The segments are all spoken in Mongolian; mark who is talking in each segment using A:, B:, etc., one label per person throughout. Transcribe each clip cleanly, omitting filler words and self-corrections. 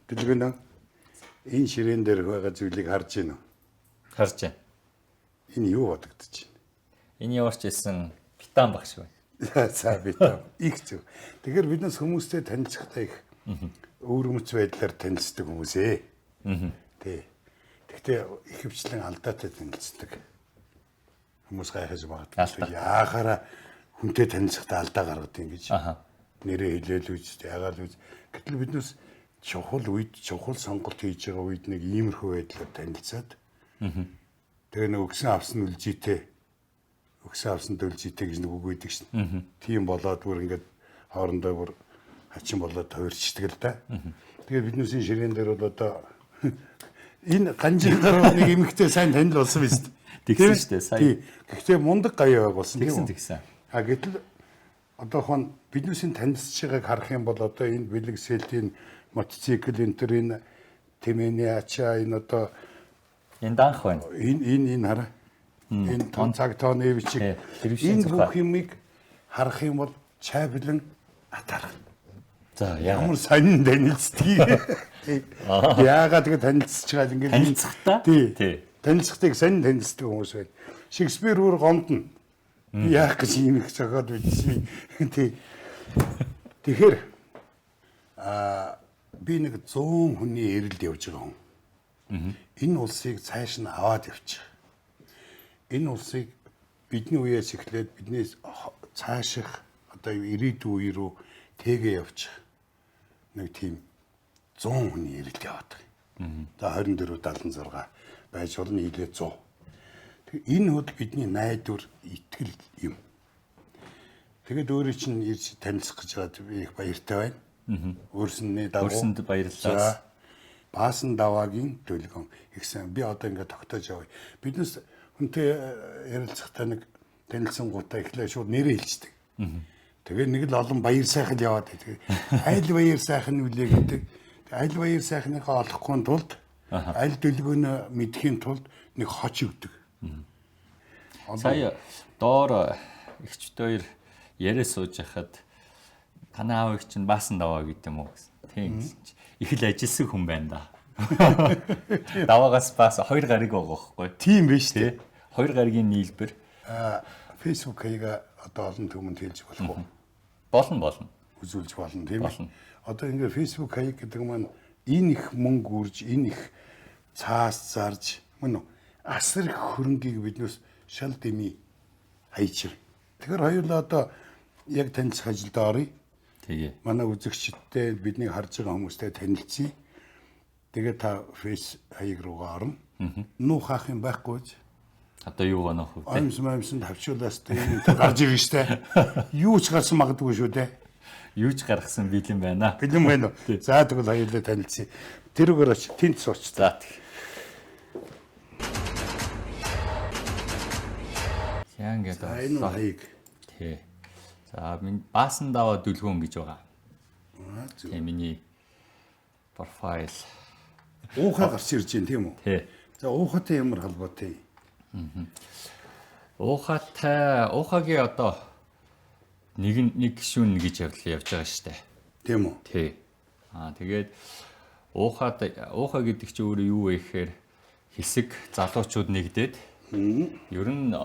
A: Дэлгэнэ энэ ширээн дээр байгаа зүйлийг харж байна уу?
B: Харж байна.
A: Энэ юу бодогдож байна?
B: Энэ яварч исэн битан багш байна.
A: За битан. Их зөв. Тэгэхээр биднес хүмүүстэй танилцахдаа их өвөрмөц байдлаар танилцдаг хүмүүс ээ. Тий. Гэхдээ ихэвчлэн алдаатай танилцдаг. Хүмүүс гайхаж магадгүй. Яахаараа хүнтэй танилцахдаа алдаа гаргадаг юм гэж. Нэрээ хэлээл үз, яагаад үз. Гэтэл биднес чухал сонголт хийж байгаа үед нэг иймэрхүү байдлаар танилцаад. Тэгээ нэг өгсөн авсан үлжийтэй гэж нэг үг өгдөг шин. Тийм болоод бүр ингээд хоорондоо бүр хачин болоод хувирчдаг л да. Тэгээ биднээсийн ширээн дээр бол одоо энэ ганжин гараа нэг эмэгтэй сайн танил болсон биз дээ.
B: Тэгсэн шүү дээ сая.
A: Гэхдээ мундаг гаяа болсон тийм үү?
B: Тэгсэн.
A: Гэтэл одоохон биднээсийн танилцж байгааг харах юм бол одоо энэ бэлэг сэлтийн мотоцикл энэ тэмээний ачаа энэ одоо
B: энэ данх байна.
A: Энэ хараа. Энэ тон цаг тооны бичиг энэ бүх юмыг харах юм бол чай бэлэн атарх.
B: За
A: ямар сонин танилцдгийг. Яагаад тэгээ танилцж байгаа юм ингээд
B: танилцахтаа.
A: Тий. Танилцахтыг сонин танилцдаг хүмүүс байна. Шекспир бүр гомдно. Яах гэж юм их зохиод бичсэн. Тий. Тэгэхээр би нэг 100 хүний эрэлд явж байгаа хүн. Энэ улсыг цааш нь аваад явчих. Энэ улсыг бидний үеэс эхлээд бидний цааших одоо ирээдүйн үе рүү тэгээ явчих. Нэг тийм 100 хүний эрэлд яваад байгаа. За 24 76 байж болно нийлээ 100. Энэ хөл бидний найдвар итгэл юм. Тэгээд өөрөө чинь ирж танилцах гэж байгаад би их баяртай байна. Өөрсөнд
B: баярлалаа.
A: Баасан даваагийн төлгөн ихсэн. Би одоо ингээд тогтоож авъя. Биднес хүнтэй ярилцахтаа нэг танилцсан гутаа ихлэ шууд нэрээ хэлцдэг. Тэгээ нэг л олон баяр сайхан яваад байдаг. Айл баяр сайхан үлээ гэдэг. Айл баяр сайхныхаа олохгүй тулд аль төлгөөнөө мэдхийн тулд нэг хоч өгдөг.
B: Сая доор ихчд хоёр яриа сууж хахад танай аав их чинь баасан даваа гэдэг юм уу гэсэн. Тийм гэсэн чи их л ажилсан хүн байна да. Даваагаас бас хоёр гариг байгаа байхгүй.
A: Тийм биш тий.
B: Хоёр гаригийн нийлбэр
A: Facebook хаяга одоо олон түмэнд хэлж болох уу?
B: Болно.
A: Үзүүлж болно тийм ээ. Одоо ингээд Facebook хаяг гэдэг маань энэ их мөнгө үрж, энэ их цаас зарж мөн үү? Асар их хөрөнгийг биднээс шал дэмий хайчир. Тэгэхээр хоёулаа одоо яг танилцах ажилд оръё.
B: Тэгээ.
A: Манай үзэгчдтэй бидний харж байгаа хүмүүстэй танилцъя. Тэгээ та фейс хаяг руугаа орно. Нуу хаах юм байхгүй ч.
B: Одоо юу гонох вэ?
A: Амсмамсанд хавчуулаас тийм гарч ирнэ штэ. Юу ч гарсан магадгүй шүү дээ.
B: Юу ч гаргасан бэлэн байна.
A: Бэлэн байна уу? За тэгвэл хоёулаа танилцъя. Тэрүүгээр оч тэнц сууч.
B: За тэг. Яан гэдэг.
A: Энэ хаяг.
B: Тий. За минь баасан даваа дүлгөөн гэж байгаа. Тийм миний профайл.
A: Уухаа гарч ирж байна тийм үү?
B: Тий.
A: За уухатай ямар холбоотой?
B: Уухагийн одоо нэг гишүүн гэж явж байгаа штэ.
A: Тийм үү?
B: Тий. Тэгээд уухаа гэдэг чинь өөрөө юу вэ гэхээр хэсэг залуучууд нэгдээд ер нь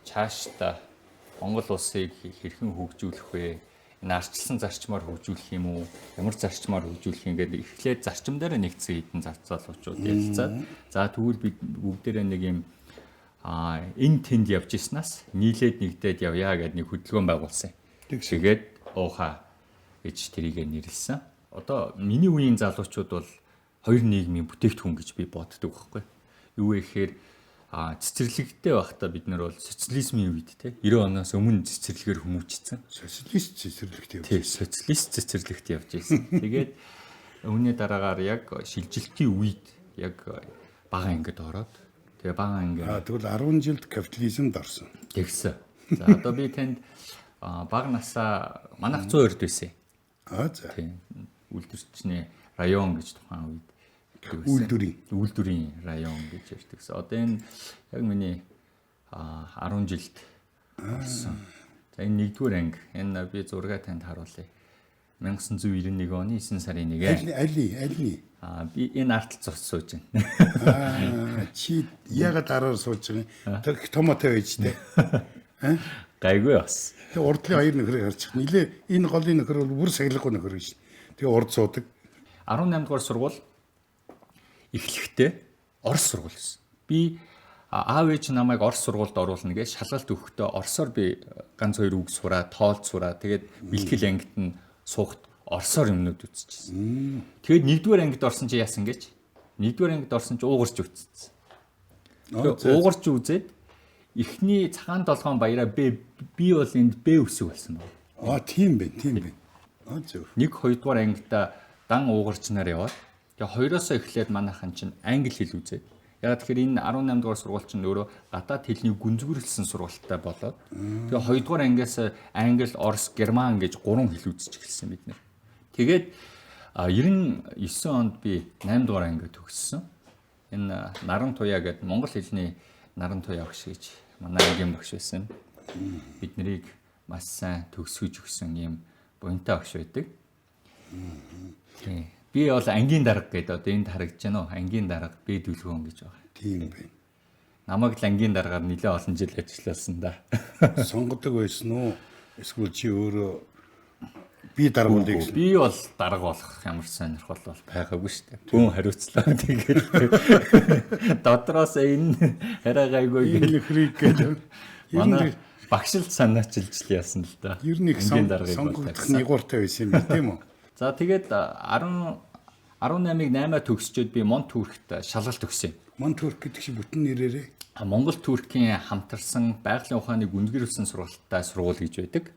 B: цаашдаа Монгол улсыг хэрхэн хөгжүүлэх вэ? Энэ арчилсан зарчмаар хөгжүүлэх юм уу? Ямар зарчмаар хөгжүүлэх юм гэдэг эхлээд зарчим дээр нэгдсэн хэдэн залуучууд ярилцаад за тэгвэл бид бүгдээрээ нэг юм энэ тэнд явж ирснаас нийлээд нэгдээд явъя гэдэг нэг хөдөлгөөн байгуулсан. Тэгээд уухаа гэж тэрийг нэрлсэн. Одоо миний үеийн залуучууд бол хоёр нийгмийн бүтээгдэхүүн гэж би боддог байхгүй. Юу вэ гэхээр цэцэрлэгтэй байхдаа бид нар бол социализмын үед те 90 оноос өмнө цэцэрлэгээр хүмүүжсэн.
A: Социалист цэцэрлэгт явж.
B: Тийм, социалист цэцэрлэгт явж ирсэн. Тэгээд үүний дараагаар яг шилжилтийн үед яг бага ангид ороод тэгээ бага анги.
A: Тэгвэл 10 жилд капитализмд орсон.
B: Тэгсэн. За одоо би танд бага насаа манайх 102-д байсан.
A: За.
B: Тийм. Үйлдвэрчний район гэж тухайн үед үйлдвэрийн район гэж ярьдагсан. Одоо энэ яг миний 10 жилд болсон. За энэ нэгдүгээр анги. Энэ би зургаа танд харуулъя. 1991 оны 9 сарын 1-ээ.
A: Альний.
B: Би энэ артал цус сууж байна.
A: Чи ягаад араар сууж байгаа юм? Тэр томато байж тээ.
B: Гайгүй бас.
A: Тэгээ урдлын хоёр нөхрийг харчих. Нилээ энэ голын нөхөр бол бүр сахилгагүй нөхөр гэж. Тэгээ урд суудаг.
B: 18 дугаар сургууль эхлэхдээ Орос сургууль гэсэн. Би аав ээж намайг Орос сургуульд оруулна гэж шалгалт өгөхдөө Оросоор би ганц хоёр үг сураа, тоолд сураа. Тэгээд бэлтгэл ангид нь суухад Оросоор юмнууд үзчихсэн. Тэгээд 1-р ангид орсон чи яасан гэж? 1-р ангид орсон чи уугарч үзсэн. Уугарч үзээд эхний цагаан толгоон баяраа би бол энд Б үсэг болсон байна.
A: Тийм байна. Зөв.
B: 1-2 дугаар ангида дан уугарчнаар яваад тэгээ хоёроосоо эхлээд манайхан чинь англи хэл үзээд ягаад тэгэхээр энэ 18 дугаар сургууль чинь өөрөө гадаад хэлний гүнзгийрлсэн сургуультай болоод тэгээ 2 дугаар ангиас англи, орос, герман гэж 3 хэл үзэж эхэлсэн бид нэр. Тэгээд 99 онд би 8 дугаар анги төгссөн. Энэ Наран Туяа гэдэг монгол хэлний Наран Туяа багш гэж манай ангийн багш байсан. Бид нарыг маш сайн төгсгөж өгсөн юм буянтай багш байдаг. Би бол ангийн дарга гэдэг одоо энд харагдаж байна уу? Ангийн дарга би дүлгөөн гэж байгаа.
A: Тийм байна.
B: Намайг л ангийн даргаар нэлээд олон жил ажилласан да.
A: Сонгодог байсан уу? Эсвэл чи өөрөө би дарга болъё гэсэн.
B: Би бол дарга болох ямар сонирхол бол байгаагүй шүү дээ. Бүүн хариуцлаа тэгээд дотроос энэ хараа гайгүй
A: энэ нөхрийг гэдэг.
B: Манай багшилт санаачилж л яасан л да.
A: Ер нь их сонгогдох нэгууртай байсан юм тийм үү?
B: За тэгээд 18-ыг 8-аа төгсчөөд би Монт Түркт шалгалт өгсөн.
A: Монт Түрк гэдэг чинь бүтэн нэрээрээ
B: Монгол Туркийн хамтарсан байгалийн ухааны гүнзгийрлсэн сургалттай сургууль гэж байдаг.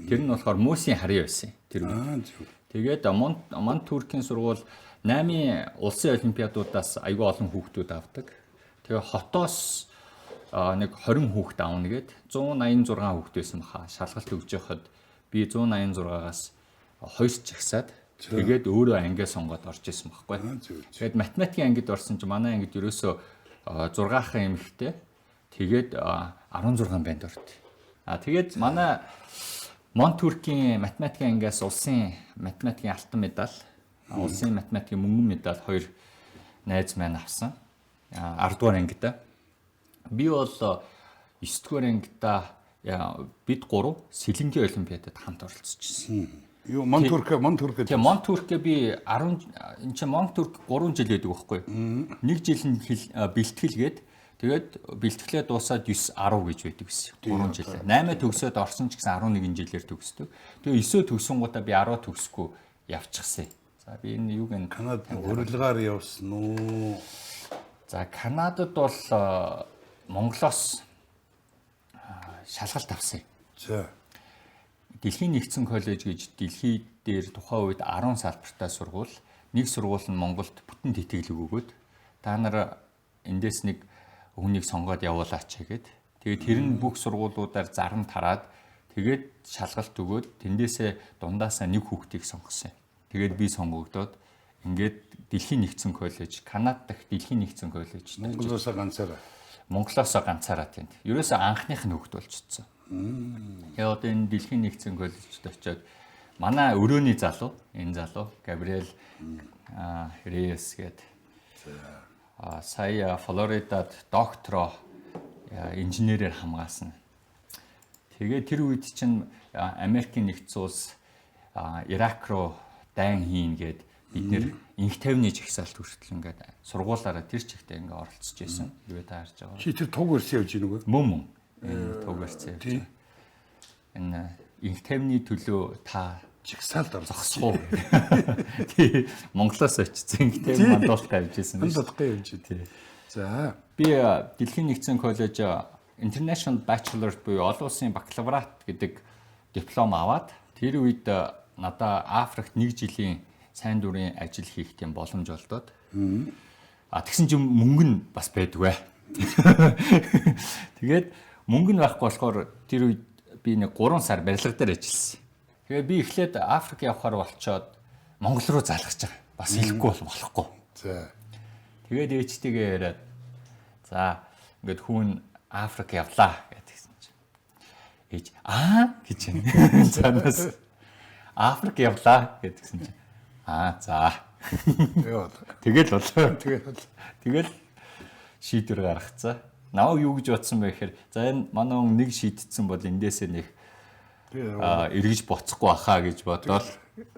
B: Тэр нь болохоор Мөсийн харьяа байсан. Тэр үү. Тэгээд Монт Туркийн сургууль 8-ын улсын олимпиадуудаас аюул олон хүүхдүүд авдаг. Тэгээ хотоос нэг 20 хүүхэд аавна гээд 186 хүүхэд байсан баха. Шалгалт өгж явахад би 186-аас 2 жагсаад тэгээд өөрөө ангиа сонгоод орж исэн байхгүй. Тэгээд математикийн ангид орсон чинь манай ангид ерөөсөө 6-хан эмэгтэй тэгээд 16 банд орд. Тэгээд манай Монт Түркийн математикийн ангиас улсын математикийн алтан медаль, улсын математикийн мөнгөн медаль 2 найз маань авсан. 10 дугаар ангида. Би бол 9 дугаар ангида бид 3 сэлэнгийн олимпиадад хамт оролцож ирсэн.
A: Юу Монт Түрк.
B: Тэгээ Монт Түркээ би 10 энэ чинь Монт Түрк 3 жил байдаг байхгүй. Нэг жил нь бэлтгэлгээд тэгээд бэлтгэлээ дуусаад 9 10 гэж байдаг гэсэн. 3 жил. 8 төгсөөд орсон ч гэсэн 11 жилээр төгсдөг. Тэгээ 9 төгсөнгуудаа би 10 төгсөхгүй явчихсан. За би энэ юуг энэ
A: Канадад урилгаар явсан уу?
B: За Канадад бол Монголоос шалгалт авсан.
A: За.
B: Дэлхийн нэгдсэн коллеж гэж дэлхий дээр тухайн үед 10 салбартай сургууль. Нэг сургууль нь Монголд бүтэн тэтгэлэг өгөөд та нар эндээс нэг хүнийг сонгоод явуулаач гэгээд. Тэгээд тэр нь бүх сургуулиудаар заран тараад тэгээд шалгалт өгөөд тэндээсээ дундаасаа нэг хүүхдийг сонгосон. Тэгээд би сонгогдоод ингээд дэлхийн нэгдсэн коллеж, Канада дахь дэлхийн нэгдсэн коллеж.
A: Монголоосоо ганцаараа.
B: Монголоосоо ганцаараа тэнд. Ерөөсөө анхных нь хүүхд болчихсон. Тэгээ одоо энэ дэлхийн нэгдсэн коллежид очиод манай өрөөний залуу, энэ залуу Габриэл Рейс гээд сая Флоридад доктороо инженерээр хамгаалсан. Тэгээ тэр үед чинь Америкийн нэгдсэн улс Ирак руу дайн хийн гээд бид нэр инх тайвны жагсаалт хүртэл ингээд сургуулаараа тэр чигтээ ингээд оролцож байсан. Юу та харж байгаа.
A: Чи тэр туг өрсөн явж гин үгүй?
B: Мөн. Энэ туг өрсөн явж. Энэ инх тайвны төлөө та
A: жагсаалд
B: зогсох уу? Тий. Монголоос очсон инх тайв мандуулт тавьж байсан.
A: Мандуултаа явж тий. За
B: би Дэлхийн нэгдсэн коллеж International Bachelor буюу олон улсын бакалаврат гэдэг диплом аваад тэр үед надаа Африкт 1 жилийн сайн дурын ажил хийх тийм боломж олдоод. Тэгсэн чинь мөнгө нь бас байдгүй. Тэгээд мөнгө нь байхгүй болохоор тэр үед би нэг 3 сар барилга дээр ажилласан. Тэгээд би эхлээд Африк явахаар болчоод Монгол руу залгаж байгаа. Бас хэлэхгүй бол болохгүй.
A: За.
B: Тэгээд ээжтэйгээ яриад за ингээд хүн Африк явлаа гэдгийгсэн чинь. Ээж гэж байна. Цаанаас Африк явлаа гэдгсэн чинь. За. Тэгэл болоо. Тэгэл шийдвэр гаргацсан. Наваг юу гэж бодсон бэ гэхээр за энэ манай хүн нэг шийдтсэн бол эндээсээ нэг эргэж боцохгүй баха гэж бодоод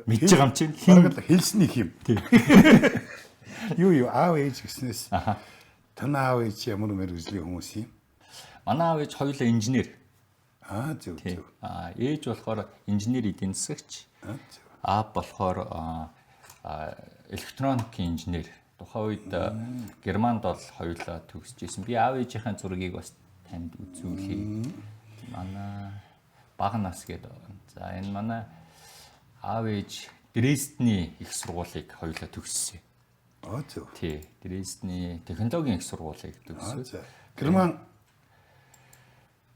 B: мэдж байгаа юм чинь
A: хэлсэн их юм. Юу аав ээж гэснээс танаа аав ээж ямар мэргэжлийн хүмүүс юм?
B: Манай аав ээж хоёулаа инженер.
A: Зөв.
B: Ээж болохоор инженер эдийн засагч. Аав болохоор электроникийн инженер. Тухайн үед Германд бол хоёулаа төгсөж ирсэн. Би аав ээжийнхээ зургийг бас танд үзүүлье. Манай бага нас гэдэг. За энэ манай аав ээж Дрездний их сургуулийг хоёулаа төгссөн.
A: Зөв.
B: Тий, Дрездний технологийн их сургуулийг төгссөн.
A: Герман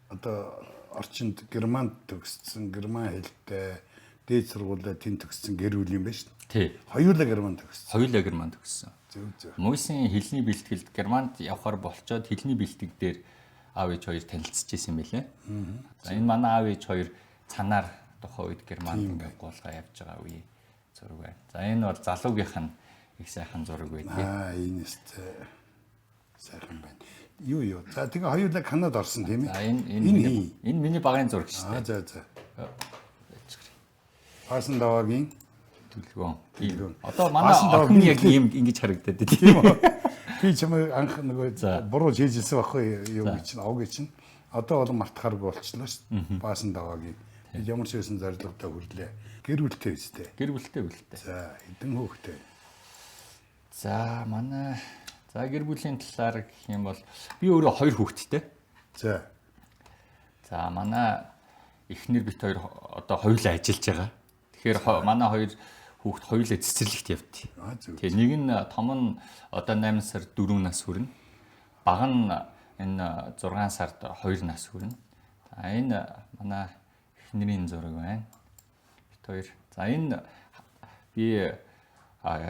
A: одоо орчинд Германд төгссөн, герман хэлтэй дээд сургуулиа тэнд төгссөн гэр бүл юм байна шүү дээ.
B: Тий.
A: Хоёулаа Германд төгссөн.
B: Хоёулаа Германд төгссөн.
A: Зөв.
B: Мөсийн хэлний бэлтгэлд Германд явхаар болчоод хэлний бэлтгэл дээр аав ээж хоёр танилцж исэн мэлээ. За энэ манай аав ээж хоёр цанаар тухайн үед Германд гуулгаа явж байгаа үе зураг байна. За энэ бол залуугийнх нь их сайхан зураг байдаг.
A: Энэс сайхан байна. Юу. За тэгээ хоёулаа Канад орсон тийм ээ.
B: За энэ миний багын зураг шүү дээ.
A: За. Баасан даваагийн
B: төлгөөн. Одоо манай охин яг ийм ингэж харагдаад тийм үү?
A: Би чамайг анх нөгөө буруу хийжсэн байхгүй юу гэж чинь овгийн чинь. Одоо бол мартахааргүй болчихлоо шүү дээ. Баасан даваагийн. Ямар ч байсан зорилготой хүрлээ. Гэр бүлтэй үстэй.
B: Гэр бүлтэй.
A: За эдэн хөөхтэй.
B: За манай гэр бүлийн талаар гэх юм бол би өөрөө 2 хүүхэдтэй.
A: За
B: манай эхнэр бит хоёр одоо хоёулаа ажиллаж байгаа. Тэгэхээр манай 2 хүүхэд хоёулаа цэцэрлэгт явдیں۔ Тэгээ нэг нь том нь одоо 8 сар 4 нас хүрнэ. Бага нь энэ 6 сард 2 нас хүрнэ. За энэ манай эхнэрийн зураг байна. Бит хоёр. За энэ би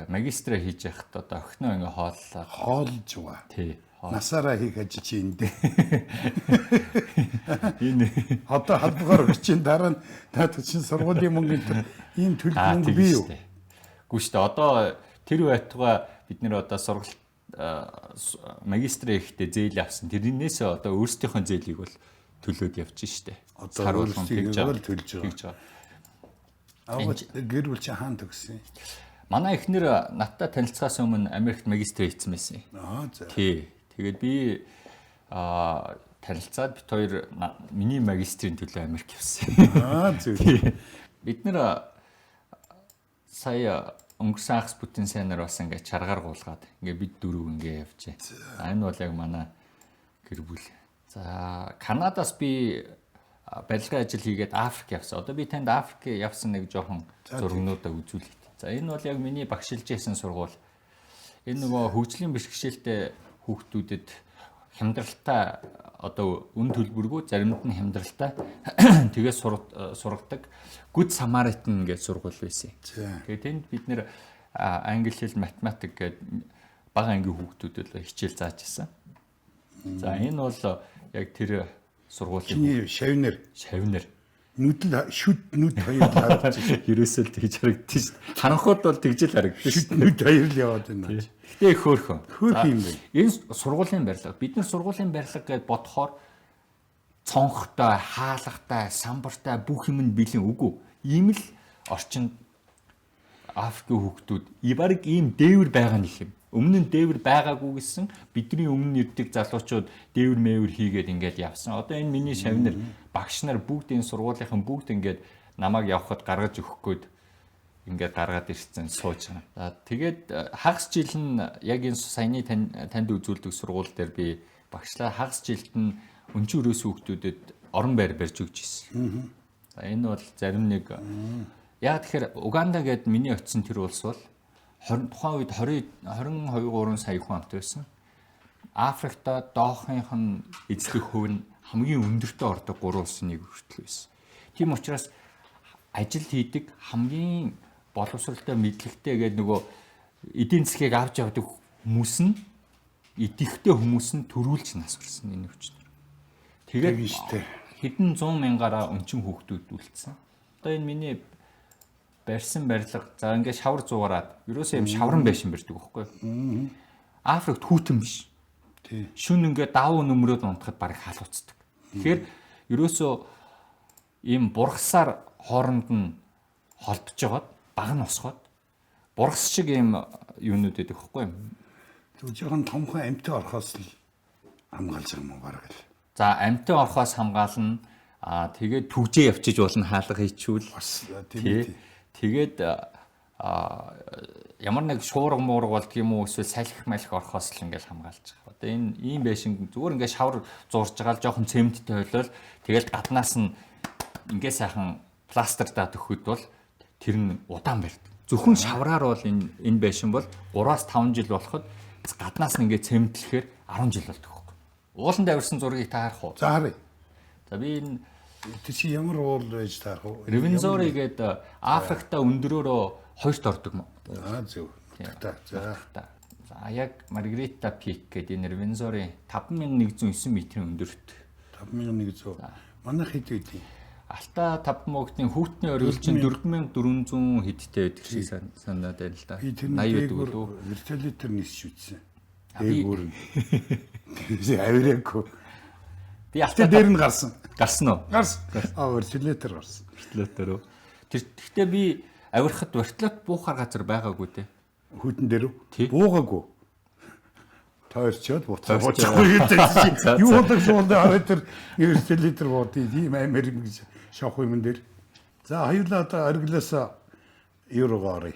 B: магистра хийж яхад одоо охиноо ингээ
A: хоолж байгаа.
B: Тий.
A: Насаараа хийх ажил чи эндээ.
B: Энэ
A: одоо халдвар өгчин дараа нь наад чинь сургуулийн мөнгөнд ийм төлөх мөнгө бий юу?
B: Гүү штэ одоо тэр байтугай бид нэр одоо сургалт магистра хийхдээ зээл авсан. Тэрнээс одоо өөрсдийнхөө зээлийг бол төлөөд явж штэ.
A: Одоо өөрсдийгөө төлж байгаа. Гэр бүл чи хаана төгссөн?
B: Манай эхнэр надтай танилцахаас өмнө Америкт магистр хийсэн байсан.
A: За.
B: Тий. Тэгээд би танилцаад бит хоёр миний магистрийн төлөө Америк явсан.
A: Зөв.
B: Бид нэр сая өнгөрсөн ахс бүтэн сайнаар бас ингээ чаргаар гуулгаад ингээ бид дөрөв ингээ явжээ. Энэ бол яг манай гэр бүл. За Канадаас би барилгын ажил хийгээд Африк явсан. Одоо би танд Африк явсан нэг жоохон зургнуудаа үзүүлээ. За энэ бол яг миний багшилж байсан сургууль. Энэ нөгөө хөгжлийн бэрхшээлтэй хүүхдүүдэд хямдралтай одоо үн төлбөргүй заримд нь хямдралтай тэгээ сургадаг Good Samaritan гэж сургууль байсан. Тэгээ тэнд бид нэр англи хэл, математик гэдэг бага ангийн хүүхдүүдэд хичээл зааж ирсэн. За энэ бол яг тэр сургуулийн шавнар
A: нүдл шүд нүд хоёр харагдаж байна.
B: Ерөөсөө л тэгж харагдчих шүү дээ. Харанхууд бол тэгж л харагдчих шүү дээ.
A: Нүд хоёр л яваад байна.
B: Гэтэ хөөхөн.
A: Хөөх юм байна.
B: Энэ сургуулийн барилга. Бид нар сургуулийн барилга гэж бодохоор цонхтой, хаалгатай, самбартай бүх юм нь бэлэн үгүй. Ийм л орчинд Африкийн хүүхдүүд бараг ийм дээвэр байгаа нэг юм. Өмнө нь дээвэр байгаагүй гэсэн бидний өмнө ирдэг залуучууд дээвэр мэвэр хийгээд ингээд явсан. Одоо энэ миний шавнар багш нар бүгд энэ сургуулийнхан бүгд ингээд намайг явхад гаргаж өгөх гээд ингээд гаргаад ирсэн сууж байгаа. За тэгээд хагас жил нь яг энэ саяны танд үзүүлдэг сургууль дээр би багшлаа. Хагас жилд нь өнчин өрөөс хүүхдүүдэд орон байр барьж өгч ирсэн. За энэ бол зарим нэг яа тэгэхээр Уганда гээд миний очисон тэр улс бол тухайн үед 22-3 сая хүн амт байсан. Африкта доохынх нь эзлэх хөв нь хамгийн өндөртөө ордог 3 улсын нэг хүртэл байсан. Тийм учраас ажил хийдэг хамгийн боловсралтай мэдлэгтэй гэдэг нөгөө эдийн засгийг авч явдаг хүмүүс нь идэвхтэй хүмүүс нь төрүүлж нас барсан энэ хүчээр. Тэгээд хэдэн 100 мянгаараа өнчин хүүхдүүд үлдсэн. Одоо энэ миний барьсан барилга. За ингээд шавар зуураад ерөөсөө юм шаврын байшин барьдаг байхгүй юу? Африкт хүүтэн биш.
A: Тий.
B: Шүн ингээд давуу нөмрөөд унтахад барыг халууцдаг. Тэгэхээр ерөөсөө ийм бургасаар хооронд нь холдож жагаад баг нь усгаад бургас шиг ийм юунууд байдаг байхгүй юу?
A: Тэг жоохон томхон амттай орохоос л хамгаалж байгаа юм баг л.
B: За амттай орохоос хамгаална. Тэгээд түгжээ явчиж болно хаалга хийчихвэл.
A: Бас тийм.
B: Тэгээд ямар нэг шуурга муурга болдг юм уу эсвэл салхих малх орохоос л ингээл хамгаалж байгаа. Одоо энэ ийм байшин зүгээр ингээд шавар зурж байгаа л жоохон цементтэй хойлол тэгэл гаднаас нь ингээд сайхан пластертаа төхөд бол тэр нь удаан барьдаг. Зөвхөн шавраар бол энэ байшин бол 3-5 жил болоход гаднаас нь ингээд цементлэхээр 10 жил болдог байхгүй. Ууланд авирсан зургийг та харах уу?
A: За харъя.
B: За би энэ
A: тэр чи ямар уул байж таарах вэ?
B: Ревензори гэдэг Африкта өндөрөөрөө хоёрт ордог юм.
A: Зөв. За.
B: За яг Маргарита Пик гэдэг энэ Ревензори 5109 м-ийн өндөрт.
A: 5100. Манай хэд байдیں۔
B: Алта 5000-ийн хүүтний оргил чинь 4400 хэдтэй байдаг шиг санаад байна л да.
A: 80 байдаг үү? Вертолетор нисч үтсэн. Дээгүүр нь. Авираагүй.
B: Би алта
A: дээр нь гарсан.
B: Гарсан уу?
A: Гарсан. Вертолетор гарсан.
B: Вертолетор уу? Тэр гэхдээ би авирахад вертолет буухаар газар байгаагүй те.
A: Хүүтэн дээр үү?
B: Тий.
A: Буугаагүй. Тойрчод буцаагүй гэдэг. Юу болдог шуулдаа аваад тэр вертолетор буудыг ийм амар юм гэж шавах юм дээр. За хоёулаа одоо оргилоос еврого оръё.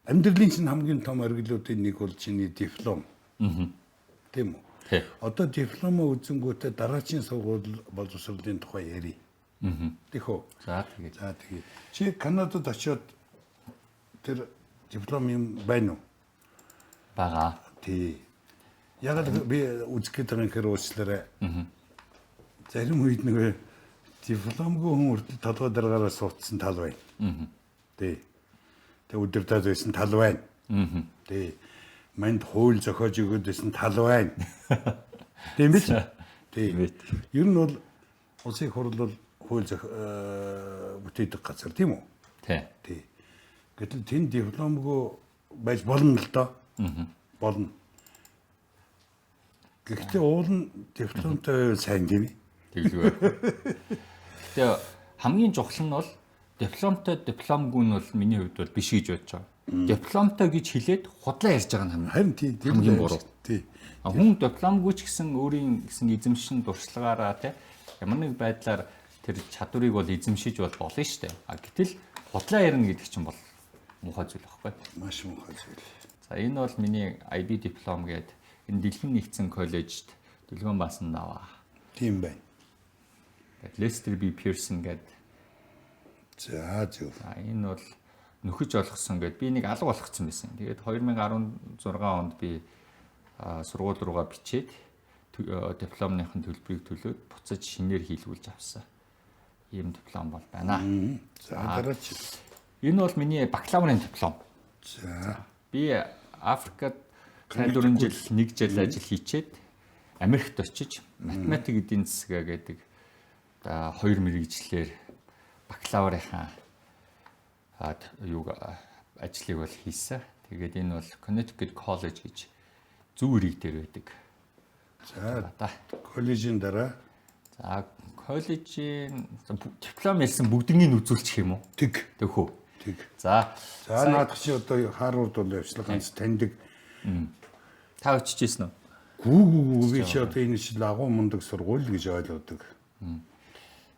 A: Амьдралын чинь хамгийн том оргилуудын нэг бол чиний диплом. Тийм үү?
B: Тий.
A: Одоо дипломоо үзэнгүүтээ дараачийн сургууль боловсролын тухай ярий. Тэхөө.
B: За тэгээд.
A: За тэгээд. Чи Канадад очиод тэр диплом юм байна уу?
B: Бага.
A: Тий. Яг л би үзэх гэдэг юм хэрэг уучлаарай. Зарим үед нэг дипломгүй хүн үрдэл толгой дараагаараа суудсан тал байна. Тий. Тэг өдөртөө байсан тал байна. Тий. Манд хууль зохиож өгöd байсан тал байна. Тийм биз? Тий. Ер нь бол улсын хурл бол хууль бүтээдэг газар тийм үү?
B: Тий.
A: Тий. Гэтэл тэн дипломгүй байж болно л доо. Болно. Гэхдээ уул нь дипломтой сайн тийм ээ.
B: Тэглгүй. Тэгээ хамгийн чухал нь бол дипломтой дипломгүй нь бол миний хувьд бол биш гэж бодож байгаа. Дипломтой гэж хэлээд худлаа ярьж байгаа нь
A: харин тий
B: хамгийн буруу.
A: Тий.
B: Хүн дипломгүй ч гэсэн өөрийн гэсэн эзэмшин дуршлагаараа тий ямар нэг байдлаар тэр чадварыг бол эзэмшиж болно шүү дээ. Гэтэл худлаа ярина гэдэг чинь бол муухай зүйл байхгүй.
A: Маш муухай зүйл.
B: За энэ бол миний IB диплом гэдэг энэ дэлхийн нэгдсэн коллежид дэлгүүр баасан аваа.
A: Тийм байна.
B: Lester B. Pearson гэдэг.
A: За зөв.
B: Энэ бол нөхөж олгосон гэд би нэг алга болгоцсон байсан. Тэгээд 2016 онд би сургууль руугаа бичээд дипломныхын төлбөрийг төлөөд буцаж шинээр хийлгүүлж авсан. Ийм диплом бол байна.
A: За дараач.
B: Энэ бол миний бакалаврын диплом.
A: За.
B: Би Африкад 4 жил 1 жил ажил хийчээд Америкт очиж математик эдийн засаг гэдэг 2 мэргэжлэр бакалаврынхаа ажлыг бол хийсэн. Тэгээд энэ бол Connecticut College гэж зөв ирэг дээр байдаг.
A: За коллежийн дараа.
B: За коллежийн диплом ялсан бүгднийг үзүүлчих юм уу? Тэгхүү.
A: Тэг.
B: За
A: наадах чи одоо Харвард бол явчлаа ганц таньдаг.
B: Та очижсэн үү?
A: Гүү би чи одоо энэ жил агуу мундаг сургууль гэж ойлгодог.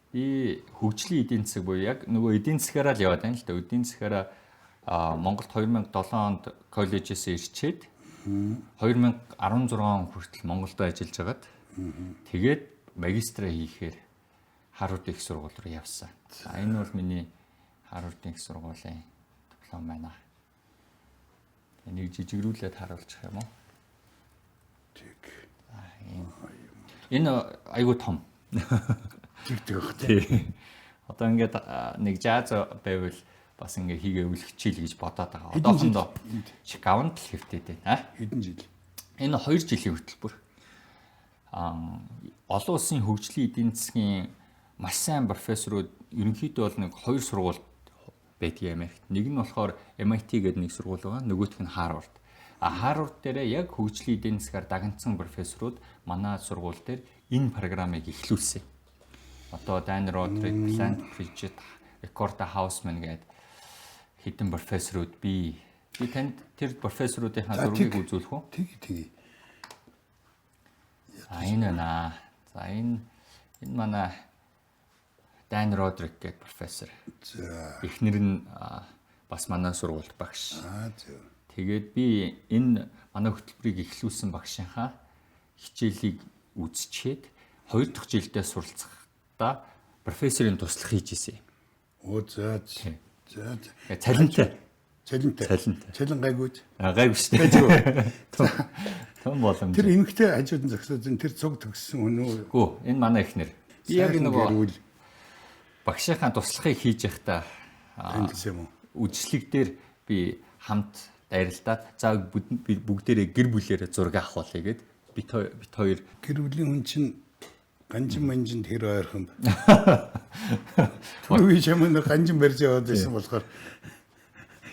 B: Би хөгжлийн эдийн засаг буюу яг нөгөө эдийн засгаараа л яваад байна л да. Эдийн засгаараа Монголд 2007 онд коллежээс ирчээд 2016 он хүртэл Монголд ажиллаж хагаад тэгээд магистраа хийхээр Харвард их сургууль руу явсан. За энэ бол миний Харвардын их сургуулийн диплом байна. Энийг жижигрүүлээд харуулчих юм уу?
A: Тэг.
B: Энэ айгуу том.
A: Тэгдэг баг
B: тий. Одоо ингээд нэг жаз байвал бас ингээ хийгээ үлгчийл гэж бодоод байгаа. Одоохондоо Чикагонд л хэвтээд байна.
A: Хэдэн жил?
B: Энэ 2 жилийн хөтөлбөр. Олон улсын хөгжлийн эдийн засгийн маш сайн профессорууд ерөнхийдөө бол нэг 2 сургуульд байдгийг Америкт. Нэг нь болохоор MIT гэдэг нэг сургууль байгаа, нөгөөх нь Harvard. Harvard дээрээ яг хөгжлийн эдийн засгаар дагнцсан профессорууд манай сургууль дээр энэ программыг эхлүүлсэн. Одоо Dan Roderick, Plant Pritchett, Ricardo Hausman гэдэг хэдэн профессорууд би танд тэр профессоруудынхаа зургийг үзүүлэх үү?
A: Тэг.
B: За энэ байна. За энэ манай Dan Roderick гэдэг профессор.
A: За.
B: Эхнэр нь бас манай сургуульд багш.
A: Зөв.
B: Тэгээд би энэ манай хөтөлбөрийг эхлүүлсэн багшийнхаа хичээлийг үзчихэд 2 дахь жилдээ суралцахдаа профессорын туслах хийж исэн.
A: За.
B: Цалинтай.
A: Цалин гайгүй.
B: Гайгүй шүү дээ. Том боломж.
A: Тэр эмэгтэй хажууд нь зогсоод тэр цуг төгссөн хүн үү?
B: Гүү, энэ манай эхнэр. Би яг нөгөө багшийнхаа туслахыг хийж явахдаа үжиглэг дээр би хамт дайралтаад за бүгдээрээ гэр бүлээрээ зураг авахуулъя гэд бит хоёр
A: гэр бүлийн хүн чинь ганжин манжинд хэр ойрхон. Түрүү чамд ганжин барьж яваад байсан болохоор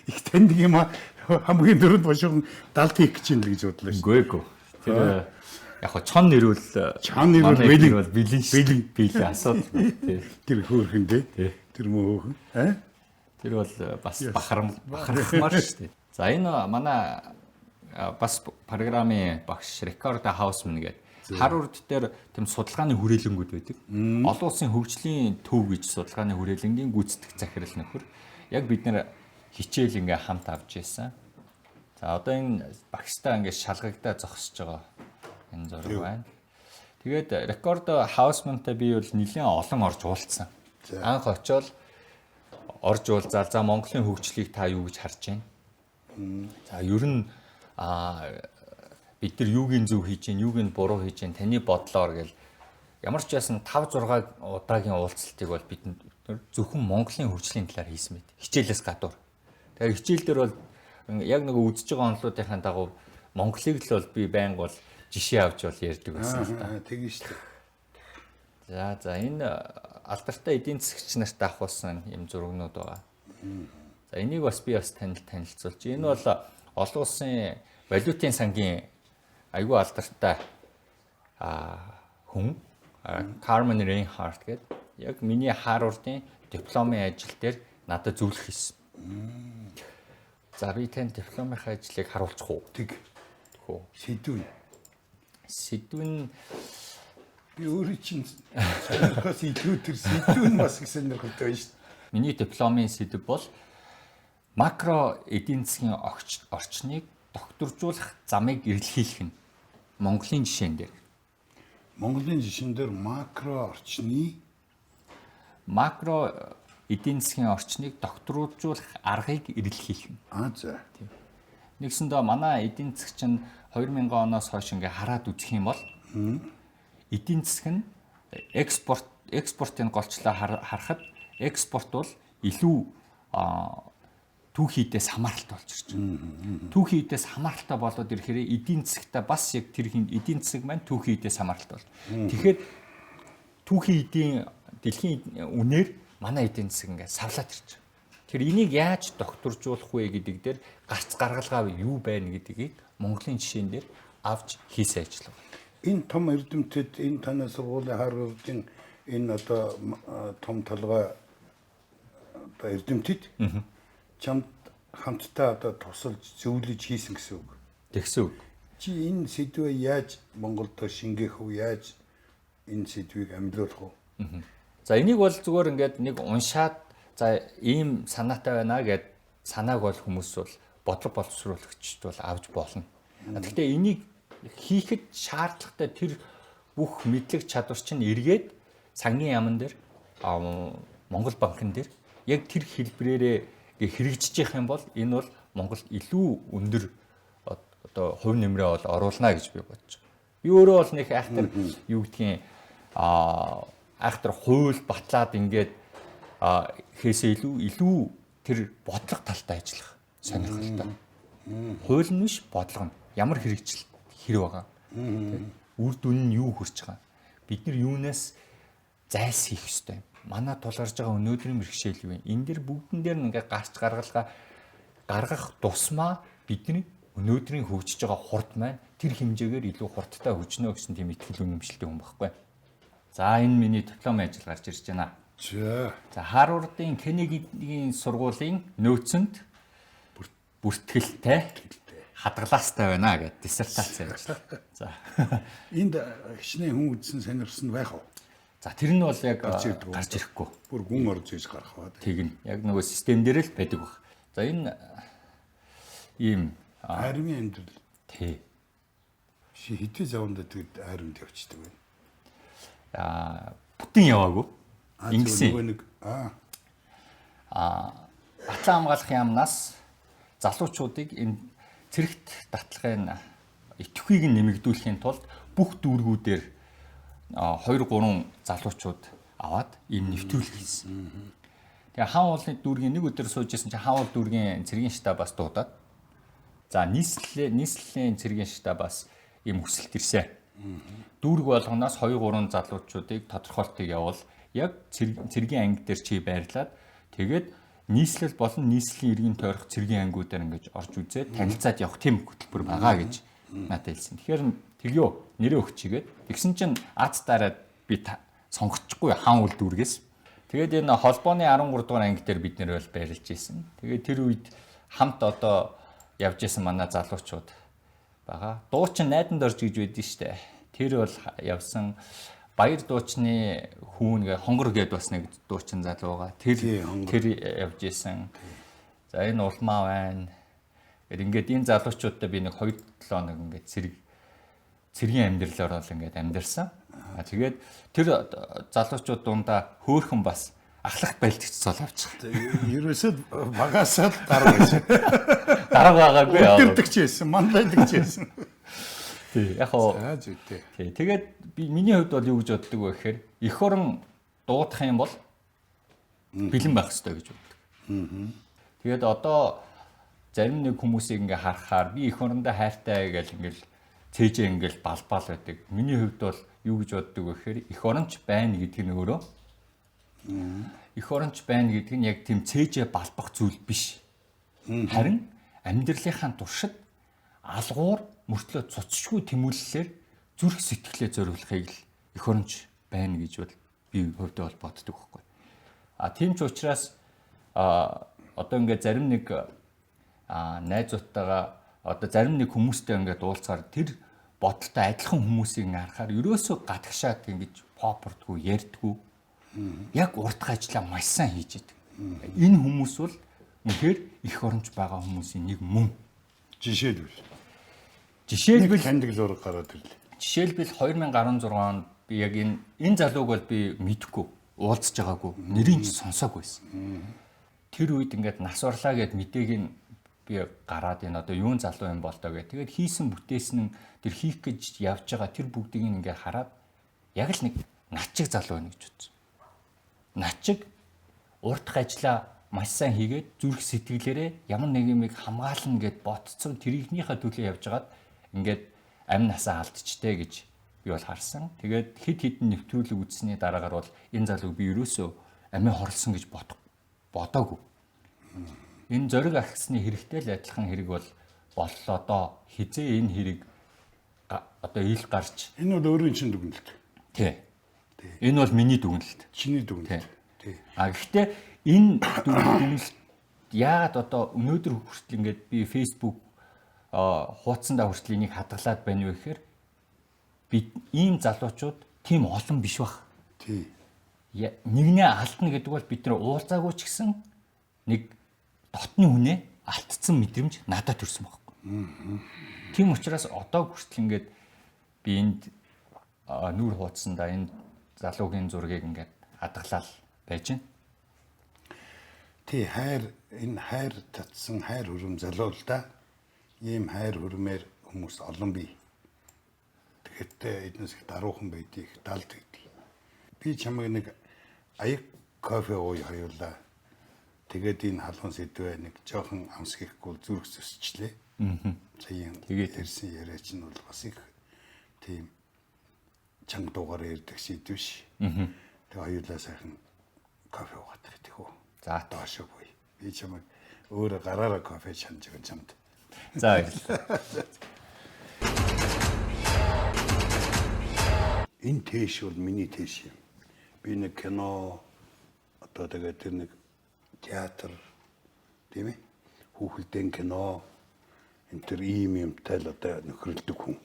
A: их таньдаг юм хамгийн дөрөнд бошгон далд хийх гэж юм л гэж бодлоо шүү.
B: Үгүй. Тэр яг хоо чон нэрвэл бэлэн асуудал тий.
A: Тэр хөөрхөн дээ. Тэр мөөхөн.
B: Тэр бол бас бахархмаар шүү дээ. За энэ манай бас программын багш Ricardo Hausman гэдэг Harvard дээр тэм судалгааны хүрээлэнгүүд байдаг. Олон улсын хөгжлийн төв гэж судалгааны хүрээлэнгийн гүйцэтгэх захирал нөхөр. Яг бид нэр хичээл ингээ хамт авч ийсэн. За одоо энэ багштай ингээ шалгагдаа зогсож байгаа энэ зураг байна. Тэгээд Ricardo Hausman-тай би бол нэлээд олон орж уулзсан. Анх очиод орж уулзаад за Монголын хөгжлийг та юу гэж харж байна? За ер нь бид нар юугийн зөв хийж гин, юугийн буруу хийж гин таны бодлоор гэл ямар ч байсан 5 6 удаагийн уулзалтыг бол бид зөвхөн Монголын хөгжлийн талаар хийсэн мэт. Хичээлээс гадуур. Тэгэхээр хичээл дээр бол яг нэг үзэж байгаа онолуудынхаа дагуу Монголыг л бол би байнга бол жишээ авч бол ярьдаг байсан л та.
A: Тэгнь шүү дээ.
B: За энэ алдартай эдийн засгч нарт авахсан юм зурагнууд байгаа. За энийг бас би бас танилцуулж. Энэ бол олон улсын валютын сангийн айгүй алдартай хүн Carmen Reinhardt гэдэг яг миний Harvard-ын дипломын ажил дээр надад зөвлөх хийсэн. За би тань дипломынхаа ажлыг харуулчих уу?
A: Тэг.
B: Хөө. Сэдвэн
A: би өөрөө чинь сонирхос илүү тэр сэдвэн бас их сонирхолтой байна шүү дээ.
B: Миний дипломын сэдв бол макро эдийн засгийн орчныг докторжуулах замыг эрэлхийлэх нь Монголын жишээн дээр.
A: Монголын жишээн дээр макро
B: эдийн засгийн орчныг докторжуулах аргыг эрэлхийлэх нь.
A: За.
B: Нэгсэндээ манай эдийн засгч нь 2000 оноос хойш ингээ хараад үзэх юм бол эдийн засаг нь экспортын голчлоо харахад экспорт бол илүү түүхийдээс хамааралтай болж ирж байна. Түүхийдээс хамааралтай болоод ирэхээр эдийн засагта бас яг тэр эдийн засаг маань түүхийдээс хамааралтай бол. Тэгэхээр түүхийн дэлхийн үнээр манай эдийн засаг ингээд савлаад ирж байна. Тэр энийг яаж докторжуулах вэ гэдэг дээр гарц гаргалгаа юу байна гэдгийг Монголын жишээн дээр авч хийсэн ажил байна.
A: Энэ том эрдэмтэд энэ танай сургуулийн Harvard-ын энэ одоо том толгой одоо эрдэмтэд чамд хамтдаа одоо тусалж зөвлөж хийсэн гэсэн үг.
B: Тэгсэн үг.
A: Чи энэ сэдвээ яаж Монголд шингээх вэ? Яаж энэ сэдвийг амлиулах вэ?
B: За энийг бол зүгээр ингээд нэг уншаад за ийм санаатай байна гэд санааг бол хүмүүс бол бодлого боловсруулагчд бол авч болно. Гэхдээ энийг хийхэд шаардлагатай тэр бүх мэдлэг чадвар чинь эргээд сангийн яамн дээр Монгол банкн дээр яг тэр хэлбрээрээ хэрэгжиж явах юм бол энэ бол Монголд илүү өндөр одоо хувь нэмрээ бол оруулна гэж би бодож байна. Би өөрөө бол нэг айхтар юу гэдгийг айхтар хууль батлаад ингээд хийсээ илүү тэр бодлого талтай ажиллах сонирхолтой. Хууль нь биш бодлого нь ямар хэрэгжил хэрэг байгаа. Үр дүн нь юу хүрч байгаа. Бид нар юунаас зайлс хийх ёстой юм. манай тулгарч байгаа өнөөдрийн бэрхшээл юу вэ? Энэ дэр бүгдэн дээр нь ингээ гарч гаргах тусмаа бидний өнөөдрийн хөгжиж байгаа хурд маань тэр хэмжээгээр илүү хурдтай хөгжнө гэсэн тийм итгэл үнэмшилтэй хүн байхгүй. За энэ миний дипломын ажил гарч ирж байна. За Харвардын Кеннедигийн сургуулийн нөөцөнд бүртгэлтэй хадгалаастай байна гэдэг диссертац ажиллаа. За
A: Энд хичнээн хүн үзсэн сонирхсан байх уу?
B: за тэр нь бол яг гарч ирэхгүй.
A: Бүр гүн орж иж гарах баа.
B: Тэг нь яг нөгөө систем дээр л байдаг баг. За энэ ийм
A: Аримын амьдрал
B: тий.
A: Хэдий заванда тэгэд аримд явчихдаг байна.
B: Бүтэн яваагүй. Ингэсэн.
A: Нөгөө нэг
B: Батлан хамгаалах яамнаас залуучуудыг энэ цэрэгт татлагын идэвхийг нэмэгдүүлэхийн тулд бүх дүүргүүдээр 2-3 залуучууд аваад ийм нэвтрүүлэг хийсэн. Тэгээ хаан уулын дүүргийн нэг өдөр сууж исэн чинь хаан уул дүүргийн цэргийн штабаас дуудаад за нийслэлийн цэргийн штабаас ийм хүсэлт ирсэн. Дүүрэг болгоноос 2-3 залуучуудыг тодорхойлтыг явуул яг цэргийн анги дээр чи байрлаад тэгээд нийслэл болон нийслэлийн иргэн тойрох цэргийн ангиудаар ингэж орж үзээд танилцаад явах тийм хөтөлбөр байгаа гэж надад хэлсэн. Тэгэхээр тэгё нэрээ өгчигээд тэгсэн чинь аз дараад би сонгочихгүй хаан уул дүүргээс. Тэгээд энэ холбооны 13 дугаар анги дээр бид нэр бол байрлаж исэн. Тэгээд тэр үед хамт одоо явж исэн манай залуучууд байгаа. Дуучин найданд орж гэж байдсан штэ. Тэр бол явсан баяр дуучны хүүн гэ хонгор гэд бас нэг дуучин залуу байгаа. Тэр явж исэн. За энэ улмаа байна. Ингээд энэ залуучуудтай би нэг 2-7 хоног ингээд цэргийн амьдралаар бол ингээд амьдэрсэн. Тэгээд тэр залуучууд дундаа хөөхөн бас ахлах байлдагч цол авч байгаа.
A: Ерөөсөө багасаа дарга байсан.
B: Дарга байгаагүй яа.
A: Өдөртөгч байсан, мандайдагч байсан.
B: Тий, яг хоо.
A: За зүйтэй.
B: Тий, тэгээд би миний хувьд бол юу гэж боддог вэ гэхээр эх орон дуудах юм бол бэлэн байх хэрэгтэй гэж боддог. Тэгээд одоо зарим нэг хүмүүсийг ингээ харахаар би эх орондоо хайртай гэж ингээл цээжээ ингээл балбал байдаг. Миний хувьд бол юу гэж боддог вэ гэхээр эх оронч байна гэдэг нь өөрөө эх оронч байна гэдэг нь яг тийм цээжээ балбах зүйл биш. Харин амьдралынхаа туршид алгуур мөртлөө цуцшгүй тэмүүлэлээр зүрх сэтгэлээ зориулахыг л эх оронч байна гэж бол би хувьдаа бол боддог байхгүй. Тийм ч учраас одоо ингээд зарим нэг найзуудтайгаа одоо зарим нэг хүмүүстэй ингээд уулзгаар тэр бодолтой адилхан хүмүүсийг харахаар ерөөсөө гадагшаад ингэж попордгүй ярьдгүй яг уртх ажиллаа маш сайн хийж идэг. Энэ хүмүүс бол үнэхээр эх оронч байгаа хүмүүсийн нэг мөн. Жишээлбэл
A: таньдаг зураг гараад ирлээ.
B: Жишээлбэл 2016 онд би яг энэ залууг бол би мэдэхгүй уулзж байгаагүй нэрийг сонсоогүй байсан. Тэр үед ингээд нас орлаа гэд мэдээг нь би гараад энэ одоо юун залуу юм бол тоо гэх. Тэгээд хийсэн бүтээсэн нь тэр хийх гэж явж байгаа тэр бүгдийг ингээд хараад яг л нэг начиг залуу байна гэж бодсон. Начиг уртх ажиллаа маш сайн хийгээд зүрх сэтгэлээрээ ямар нэг юмыг хамгаална гэд ботцсон тэрийнхнийхээ төлөө явж байгаад ингээд амь насаа алдчихтэй гэж би бол харсан. Тэгээд хэд хэдэн нэвтрүүлэг үзсний дараагаар бол энэ залууг би ерөөсөө амиа хорлсон гэж бодоогүй. Энэ зориг ахсны хэрэгтэй л адилхан хэрэг бол боллоо доо. Хизээ энэ хэрэг одоо ил гарч.
A: Энэ бол өөрийн чинь дүгнэлт.
B: Тий. Энэ бол миний дүгнэлт.
A: Чиний дүгнэлт.
B: Тий. Гэхдээ энэ дүгнэлт яагаад одоо өнөөдөр хүртэл ингээд би Facebook хуудсандаа хүртэл энийг хадгалаад байна вэ гэхээр би ийм залуучууд тийм олон биш баг.
A: Тий.
B: Нэгнээ алдна гэдэг бол бид нэр уулзаагүй ч гэсэн нэг дотны хүнээ алдсан мэдрэмж надад төрсөн байхгүй. Тийм учраас одоо хүртэл ингээд би энд нүүр хуудсандаа энэ залуугийн зургийг ингээд хадгалаад байж байна.
A: Тий, энэ хайр татсан хайр хүрм залуу л да. Ийм хайр хүрмээр хүмүүс олон бий. Тэгэхээр эднээс их даруухан байдгийг далд гэдэг. Би чамайг нэг аяг кофе ууя хоёулаа. Тэгээд энэ халуун сэдвээ нэг жоохон амсгихгүй зүрх зөсчлээ. Саяхан тэгээд ирсэн яриа чинь бол бас их тийм чанга дуугаар ярьдаг сэдв биш. Тэгээд хоёулаа сайхан кофе уугаад гэдэг үү.
B: За
A: Доошо буй. Би чамайг өөрөө гараараа кофе чанж өгөн чамд.
B: За баярлалаа.
A: Энэ тэш бол миний тэш юм. Би нэг кино одоо тэгээд тэр нэг театр тийм ээ хүүхэлдэйн кино энэ тэр ийм юмтай л одоо нөхрөлдөг хүн.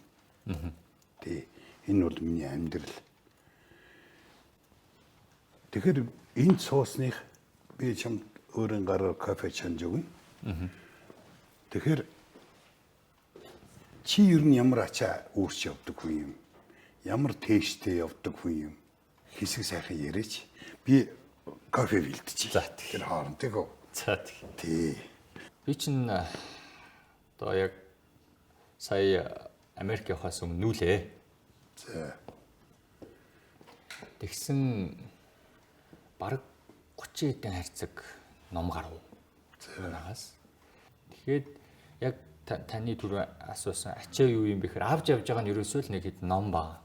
A: Тий. Энэ бол миний амьдрал. Тэгэхээр энэ цуусных би чамд өөрийн гараар кофе чанж өгнө. Тэгэхээр чи ер нь ямар ачаа үүсч явдаг хүн юм? Ямар тээштэй явдаг хүн юм? Хэсэг сайхан яриач. Би кофе бэлтжиж.
B: За,
A: тэр хооронд тэгв.
B: За
A: тий.
B: би чинь одоо яг сая Америк явахаас өмнө нүүлээ.
A: За.
B: Тэгсэн бараг 30 хэдэн хайрцаг ном гарав. Нагаас. Тэгэхээр яг таны түрүү асуусан ачаа юу юм бэхээр авч явж байгаа нь ерөөсөө л нэг хэд ном ба.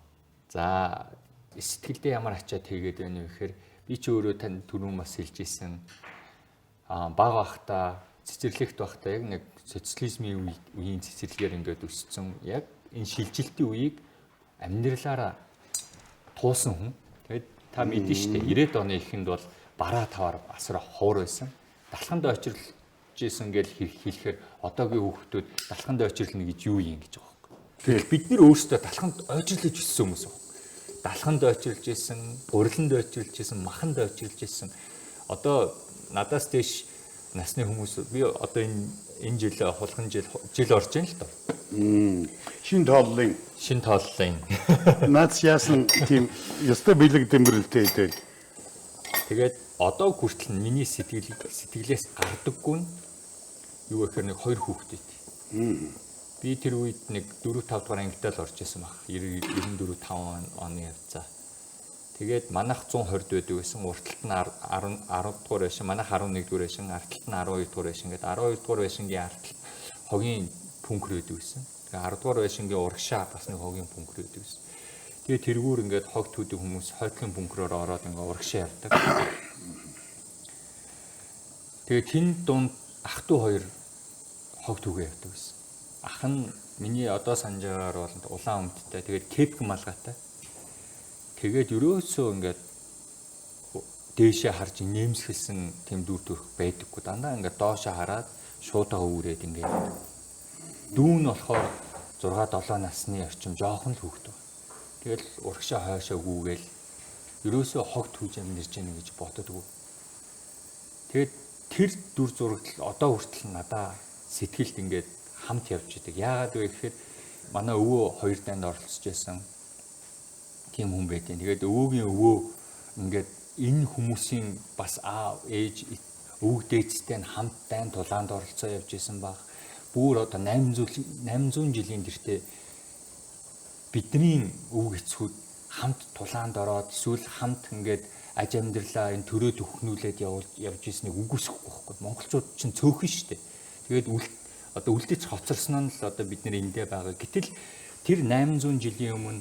B: За сэтгэлдээ ямар ачаа тэгээд байна вэ гэхээр би ч өөрөө тань түрүү бас хэлж ийсэн бага бахта цэцэрлэгт бахта яг нэг социализмын үеийн цэцэрлэгээр ингээд өссөн яг энэ шилжилтийн үеийг амьдралаараа туусан хүн. Тэгээд та мэдэн штэ 90-ад оны эхэнд бол бараа таваар асар ховор байсан. Далханд очирлж исэн гэж хэлэхээр одоогийн хүүхдүүд далханд очирлна гэж юу юм гэж байгаа юм. Тэгэл бид нэр өөрсдөө далханд очирлж өссөн хүмүүс байна. Далханд очирлж исэн, гуриланд очирлж исэн, маханд очирлж исэн. Одоо надаас дээш насны хүмүүс би одоо энэ жил хулган жил орж ийн л доо.
A: Шин тооллын. Наац яасан тийм ёстой бэлэг дэмбэрэлтэй дээ.
B: Тэгээд одоо хүртэл миний сэтгэлээс гардаггүй нь юу гэхээр нэг 2 хүүхэд байт. Би тэр үед нэг 4-5 дугаар ангидаа л орж исэн баг. 94-5 оны явцаа. Тэгээд манайх 120 байдаг байсан. Урталт нь 10 дугаар байсан. Манайх 11 дугаар байсан. Арталт нь 12 дугаар байсан. Ингээд 12 дугаар байшингийн арталт хогийн пүнкэр байдаг байсан. Тэгээд 10 дугаар байшингийн урагшаа бас нэг хогийн пүнкэр байдаг байсан. Тэгээд тэргүүр ингээд хог түүдэг хүмүүс хойтлын пүнкрээр ороод ингээд урагшаа явдаг. Тэгээд тэн дунд ах トゥ 2 хог түүгээ явдаг байсан. Ах нь миний одоо санаж байгаагаар бол улаан өмдтэй. Тэгээд кепк малгайтай. Тэгээд ерөөсөө ингээд дээшээ харж нэмсгэлсэн тэм дүр төрх байдаггүй. Дандаа ингээд доошоо хараад шуудаа үүрээд ингээд дүүн болохоор 6-7 насны орчим жоохон л хүүхэд байна. Тэгэл урагшаа хойшоо гүүгээл ерөөсөө хог түүж амьдэрч яана гэж боддоггүй. Тэгээд тэр дүр зурагт одоо хүртэл надаа сэтгэлд ингээд хамт явж идэг. Яагаад вэ гэхээр манай өвөө 2 данд оролцож байсан тийм хүн байдیں۔ Тэгээд өвөөгийн өвөө ингээд энэ хүмүүсийн бас аав ээж өвөг дээдстэй хамт дайн тулаанд оролцоо явж исэн баг. Бүр одоо 800 жилийн тэртээ бидний өвөг эцгүүд хамт тулаанд ороод эсвэл хамт ингээд аж амьдралаа энэ төрөө төхнүүлээд явж ирснийг үгүйсэхгүй байхгүй. Монголчууд чинь цөөхөн шүү дээ. Тэгээд одоо үлдээч хоцорсон нь л одоо бид нэр эндээ байгаа. Гэтэл тэр 800 жилийн өмнө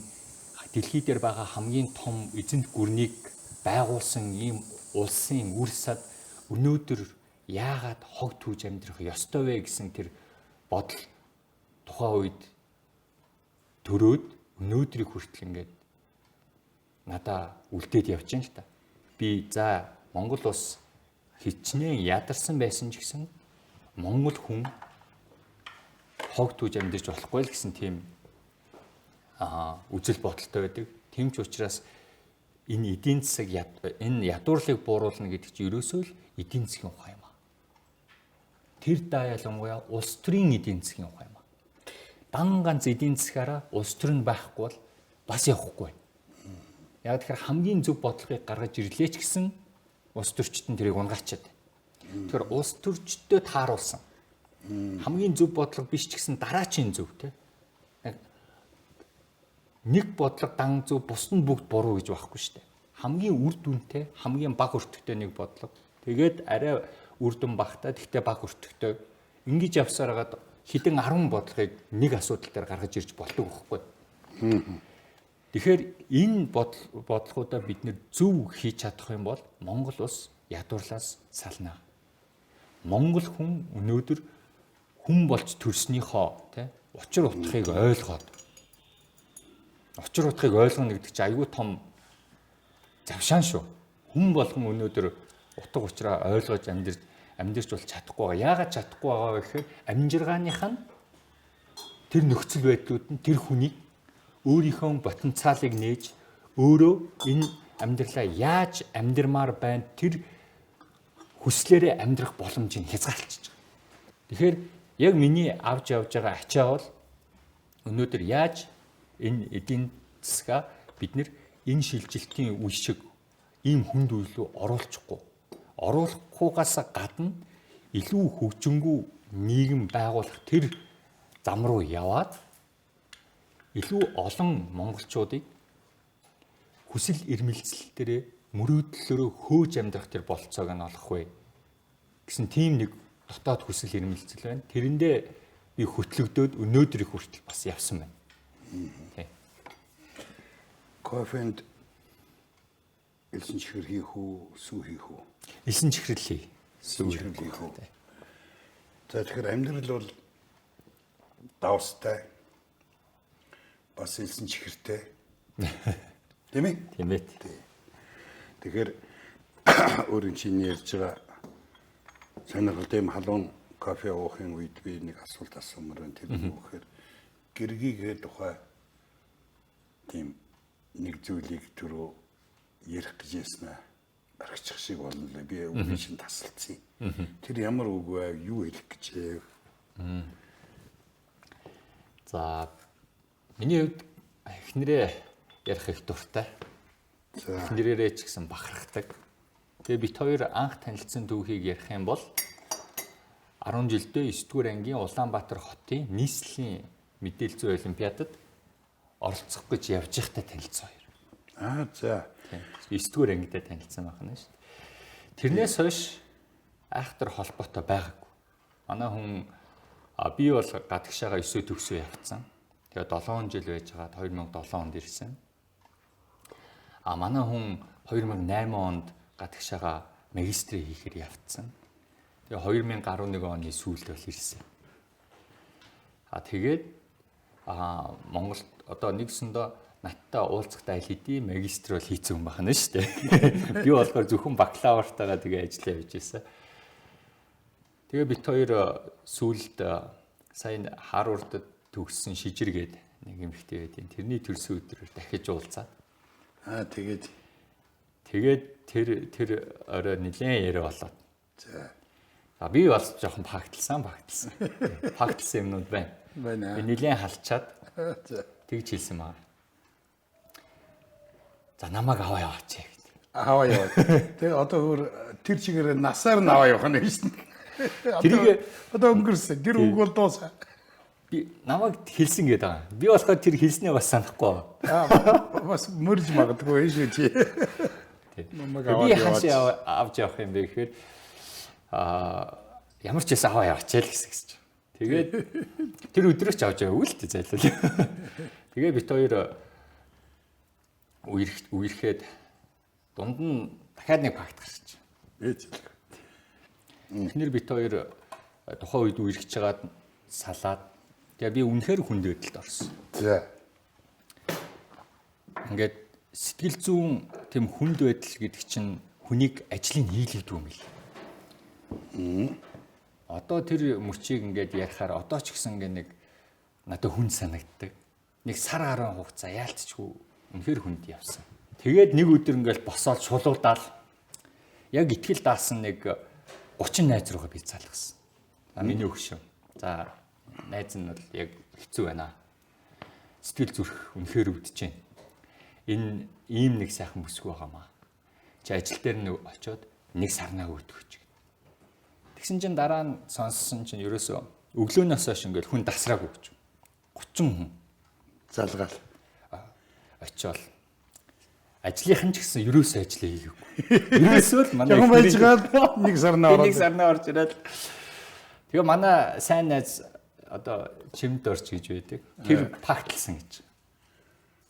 B: дэлхий дээр байгаа хамгийн том эзэнт гүрнийг байгуулсан ийм улсын үр сад өнөөдөр яагаад хог түүж амьдрах ёстой вэ гэсэн тэр бодол тухайн үед төрөөд өнөөдрийг хүртэл ингээд надаа үлдээд явж байна л та. Би за Монгол улс хичнээн ядарсан байсан ч гэсэн Монгол хүн хог түүж амьдарч болохгүй л гэсэн тийм үзэл бодолтой байдаг. Тийм ч учраас энэ эдийн засаг энэ ядуурлыг бууруулна гэдэг чинь ерөөсөө л эдийн засгийн ухаан юм аа. Тэр ялангуяа улс төрийн эдийн засгийн ухаан юм аа. Дан ганц эдийн засгаараа улс төр нь байхгүй бол бас явахгүй байна. Яг тэгэхээр хамгийн зөв бодлогыг гаргаж ирлээ ч гэсэн улс төрчид нь тэрийг унгаачаад. Тэгэхээр улс төрчдөө тааруулсан. Хамгийн зөв бодлого биш ч гэсэн дараачийн зөв тий. Нэг бодлого дан зөв бус нь бүгд буруу гэж байхгүй шүү дээ. Хамгийн үр дүнтэй, хамгийн бага өртөгтэй нэг бодлого. Тэгээд арай үр дүн багтаа тэгтээ бага өртөгтэй. Ингэж явсаар хагаад хэдэн 10 бодлогыг нэг асуудал дээр гаргаж ирж болдог байхгүй. Тэгэхээр энэ бодлогуудаа бид нэр зөв хийж чадах юм бол Монгол улс ядуурлаас сална. Монгол хүн өнөөдөр хүн болж төрснийхөө тий учир утгыг ойлгоод ойлгоно гэдэг чинь аюул том завшаан шүү. Хүн болгон өнөөдөр утга учраа ойлгож амьдэрч бол чадахгүй байгаа. Яагаад чадахгүй байгаа вэ гэхээр амжиргааных нь тэр нөхцөл байдлууд нь тэр хүнийг өөрийнхөө потенциалыг нээж өөрөө энэ амьдралаа яаж амьдрмаар байна тэр хүслээрээ амьдрах боломжийг хязгаарлалцж байгаа. Тэгэхээр яг миний авч явж байгаа ачаа бол өнөөдөр яаж энэ эдийн засгаа бид нэр энэ шилжилтийн үе шиг ийм хүнд үйлүү оруулахгүйгаас гадна илүү хөгжингүй нийгэм байгуулах тэр зам руу яваад илүү олон монголчуудыг хүсэл эрмэлзэлтэрээ мөрөөдлөөрөө хөөж амьдрах тэр болцоог нь олох вэ гэсэн тийм нэг дотоод хүсэл эрмэлзэл байна. Тэрэндээ би хөтлөгдөөд өнөөдрийг хүртэл бас явсан байна.
A: Кофенд элсэн чихэр хийх үү, сүү хийх үү?
B: Элсэн чихрэл хий.
A: Сүү хийх үү? За тэгэхээр амьдрал бол давстай. Бас элсэн чихэртэй. Тийм ээ?
B: Тийм ээ.
A: Тэгэхээр өөрийн чинь ярьж байгаа сонирхолтой юм халуун кофе уухын үед би нэг асуулт асуумаар байна. Тэр нь үхээр гэргийгээ тухай тийм нэг зүйлийг түрүү ярих гэж яснаа барагчих шиг болно лээ. Би үгүй чинь тасалцсан. Тэр ямар үг вэ? Юу хэлэх гэж вэ?
B: За миний хувьд эхнэрээ ярих их дуртай. Эхнэрээрээ ч гэсэн бахархдаг. Тэгээ бит хоёр анх танилцсан түүхийг ярих юм бол 10 жилдээ 9-р ангийн Улаанбаатар хотын нийслэлийн мэдээлэл зүйн олимпиадад оролцох гэж явж байхдаа танилцсан хоёр.
A: За.
B: 9-р ангидаа танилцсан байна шүү дээ. Тэрнээс хойш айхтар холбоотой байгаагүй. Манай хүн би бол гадагшаага 9 төгсөө явцсан. Тэгээд 7 жил байжгаад 2007 онд ирсэн. Манай хүн 2008 онд гадагшаага магистрийг хийхээр явцсан. Тэгээ 2011 оны сүүлд бол ирсэн. Тэгээд Монголд одоо нэгсэндээ надтай уулзахтай аль хэдий магистр бол хийцэн хүн байна шүү дээ. Би болохоор зөвхөн бакалавртайгаа тэгээ ажиллаа явж байсан. Тэгээ бит хоёр сүүлд сайн Харвардд төгссөн Шижиргээд нэг эмэгтэй байдیں۔ Тэрний төрсөн өдрөөр дахиж уулзаад. Тэгээд тэр орой нэлээд яриа болоод. За би бас жоохон багталсан. Багталсан юмнууд байна. Би нэлээд халчаад тэгж хэлсэн маа. За намайг аваа яваач гэдэг.
A: Аваа яваа. Тэгээ одоо тэр чигээр насаар нь аваа явах нь шүү дээ.
B: Тэрийг
A: одоо өнгөрсөн. Тэр үг бол дуусаа.
B: Би намайг хэлсэн гэдэг байгаа. Би болохоор тэр хэлснээ бас санахгүй.
A: Бас мөрж магадгүй шүү чи.
B: Би хашаа авч явах юм бэ гэхээр ямар ч байсан аваа яваач л гэсэн чинь. Тэгээд тэр өдрөөч авч яваа үл тээ зайлал. Тэгээ бит хоёр үерхэд дунд нь дахиад нэг факт гарч. Эхнэр бит хоёр тухайн үед үерхэж чагаад салаад тэгээ би үнэхээр хүнд байдалд орсон. Ингээд сэтгэл зүйн тэм хүнд байдал гэдэг чинь хүнийг ажлыг хийлгэдэг юм бил. Одоо тэр мөчийг ингээд ярихаар одоо ч гэсэн ингээд нэг надад хүнд санагддаг. Нэг сар гаруй хугацаа яалтчгүй үнэхээр хүнд явсан. Тэгээд нэг өдөр ингээд босоод шулуудаал яг итгэл даасан нэг 30 найз руугаа би залгасан. Миний өгшөө. За найз нь бол яг хэцүү байна. Сэтгэл зүрх үнэхээр өвдөж байна. Энэ ийм нэг сайхан бүсгүй байгаамаа. Чи ажил дээр нь очиод нэг сарнаа өгдөг. Тэгсэн чинь дараа нь сонссон чинь ерөөсөө өглөөнөөс хойш ингээд хүн дасраагүй гэж. 30 хүн
A: залгаал
B: очиод ажлынхан ч гэсэн ерөөсөө ажлаа хийгээгүй. Ерөөсөө л манай
A: жоохон байжгаад нэг сарнаа орж ирээд тэгээ
B: манай сайн найз одоо чимд орч гэж байдаг. Тэр пакталсан гэж.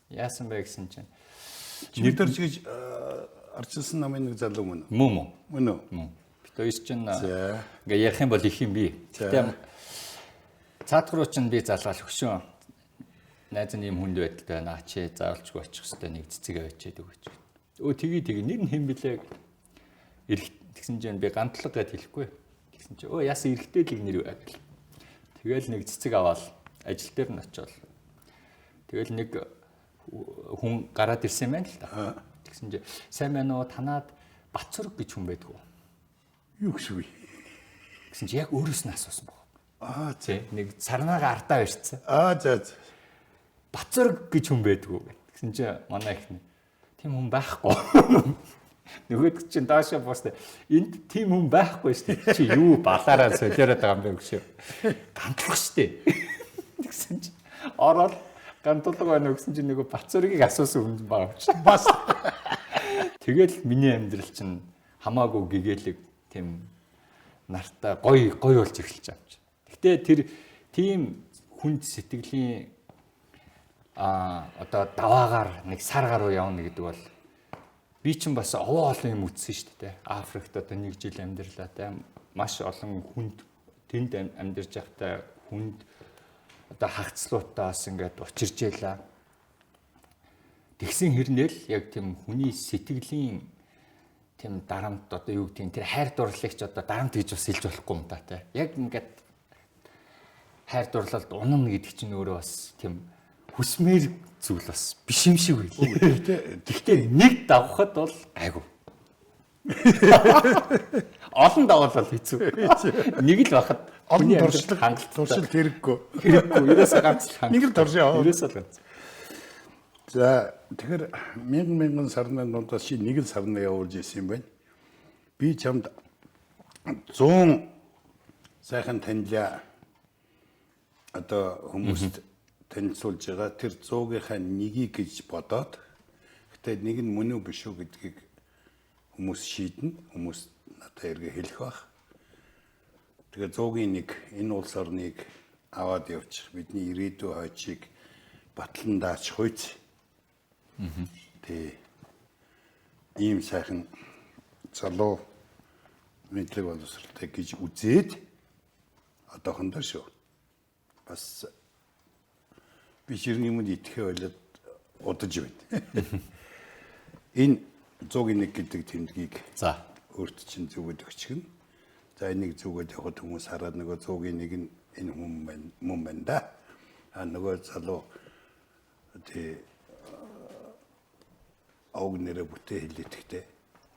B: Яасан бэ гэсэн чинь
A: Чимдэрч гэж арчилсан намын нэг залуу мөн үү?
B: мөн
A: Мөн үү?
B: мөн. Бид хоёр чинь
A: За.
B: ингээ ярих юм бол их юм би. Гэтэ цаатгаруу чинь би залгаал хөшөө найз нь юм хүнд байдалтай байна. Чи заавалчгүй очих хэвээр нэг цэцэг авчиад өгөөч. Тэгээ нэр нь хэм блэ тэгсэн чинь би гантлага гэд хэлэхгүй. Тэгсэн чинь яасан эргэтэй л нэр вэ гэл. Тэгэл нэг цэцэг аваад ажил дээр нь очиод. Тэгэл нэг хүн гараад ирсэн юм байна л да. Тэгсэн чинь сайн байна уу танаад Бацүрэг гэж хүн байдгүй.
A: Юу гэсэн вэ?
B: Гэсэн чинь яг өөрөөс нь асуусан баг.
A: За.
B: Нэг сарнаага ардаа ирсэн.
A: За.
B: Бацүрэг гэж хүн байдгүй. Тэгсэн чинь манай ихний тийм хүн байхгүй. Нөгөөд чинь даашаа бостой. Энд тийм хүн байхгүй шүү дээ. Чи юу балаараа солиороод байгаа юм бэ гэж. Гантлах шүү дээ. Тэгсэн чинь ороод гантлаг байна уу гэсэн чинь нөгөө Бацүргийг асуусан хүн байгаа ч бас. Тэгэл миний амьдрал чинь хамаагүй гэгээлэг тийм нартаа гоё болж эхэлж байгаа юм чи. Гэтэ тэр тийм хүнд сэтгэлийн одоо даваагаар нэг сар гаруй явна гэдэг бол би чинь бас овоо олон юм үзсэн шүү дээ. Африкт одоо 1 жил амьдралаа те маш олон хүнд тэнд амьдарч байхдаа хүнд одоо хагцлуутаас ингээд учирч яйлаа. Тэгсэн хэрнээл яг тийм хүний сэтгэлийн тийм дарамт одоо юу гэдэг тэр хайр дурлагч одоо дарамт гэж бас хэлж болохгүй юм да те. Яг ингээд хайр дурлалд унана гэдэг чинь өөрөө бас тийм хүсмээр зүйл бас биш юм шиг үйл. Гэхдээ нэг давхад бол айгу. Олон давал бол хэцүү. Нэг л бахад
A: Олон туршилт хэрэггүй.
B: Ерөөсөө ганц л
A: Нэг л туршаа.
B: Ерөөсөө ганц.
A: За тэгэхээр мянган сарны дундаас чи нэг л сарна явуулж ирсэн юм байна. Би чамд 100 сайхан танилаа. Одоо хүмүүст танилцуулж байгаа тэр 100-ийнхаа нэгийг гэж бодоод гэтээ нэг нь мөн үү биш үү гэдгийг хүмүүс шийднэ. Хүмүүс надад эргээ хэлэх байх. Тэгээ 100-ийн нэг энэ улс орныг аваад явчих. Бидний ирээдүйн хойчийг батлан даачих үйц. Тэ ийм сайхан залуу мэдлэг боловсролтой гэж үзээд одоохондоо шүү. Бас би ширний юмд итгэхээ болоод удаж байна. Энэ 101 гэдэг тэмдгийг
B: За
A: өөрт чинь зүгөөд өгчихнэ. За энийг зүгөөд явахад хүмүүс хараад нөгөө 101 нь энэ хүн байна да. Нөгөө залуу тэ ог нэрэ бүтээ хэлээдэгтэй.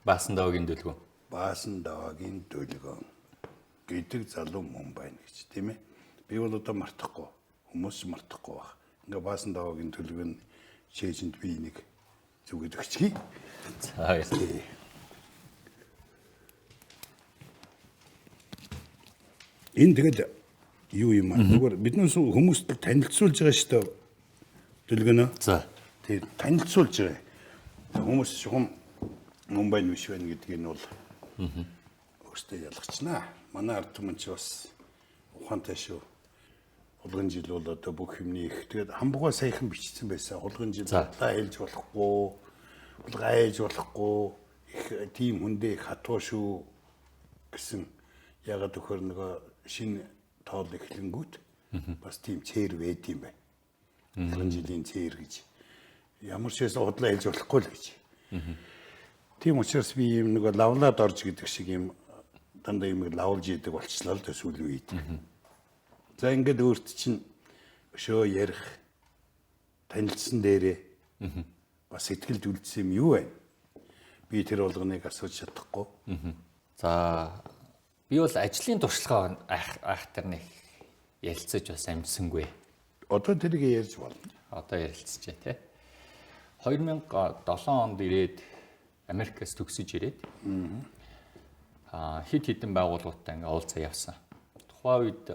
B: Баасан даваагийн дүлгөө.
A: Баасан даваагийн дүлгөө гэдэг залуу мөн байна гэж тийм ээ. Би бол одоо мартахгүй. Хүмүүс мартахгүй баг. Ингээ баасан даваагийн дүлгөө нь чэйжэнд би нэг зүгээд өгчихье.
B: За яа.
A: Энэ тэгэл юу юм аа? Зүгээр биднээс хүмүүст танилцуулж байгаа шүү дээ. Дүлгөнөө.
B: За.
A: Тэг танилцуулж байгаа. Хүмүүс шугам Мумбай биш байна гэдгийг нь бол өөртөө ялгачнаа. Манай ард түмэн ч бас ухаантай шүү. Хулган жил бол одоо бүх юмний их. Тэгээд хамбугаа саяхан бичсэн байсан. Хулган жил батлаа хэлж болохгүй, хулгай ээж болохгүй, их тийм хүндээ их хатуу шүү гэсэн. Ягаад гэхээр нөгөө шинэ тоол эхлэнгүүт бас тийм цээр байд юм байна. Хулган жилийн цээр гэж. Ямар ч байсан худлаа хэлж болохгүй л гэж. Тийм учраас би юм нэг лавлаад орж гэдэг шиг юм дандаа юм лавлж идэг болчихлоо л да сүүлийн үед. За ингээд өөрт чинь өшөө ярих танилцсан дээрээ бас сэтгэлд үлдсэн юм юу вэ? Би тэр болгоныг асууж чадахгүй.
B: За би бол ажлын туршлагаа айхтар нэг ярилцаж бас амжсангүй.
A: Одоо тэрийг ярьж болно.
B: Одоо ярилцчихъя тий. 2007 онд ирээд Америкээс төгсөж ирээд хэд хэдэн байгууллагуудтай ингээ уулзаа явсан. Тухайн үед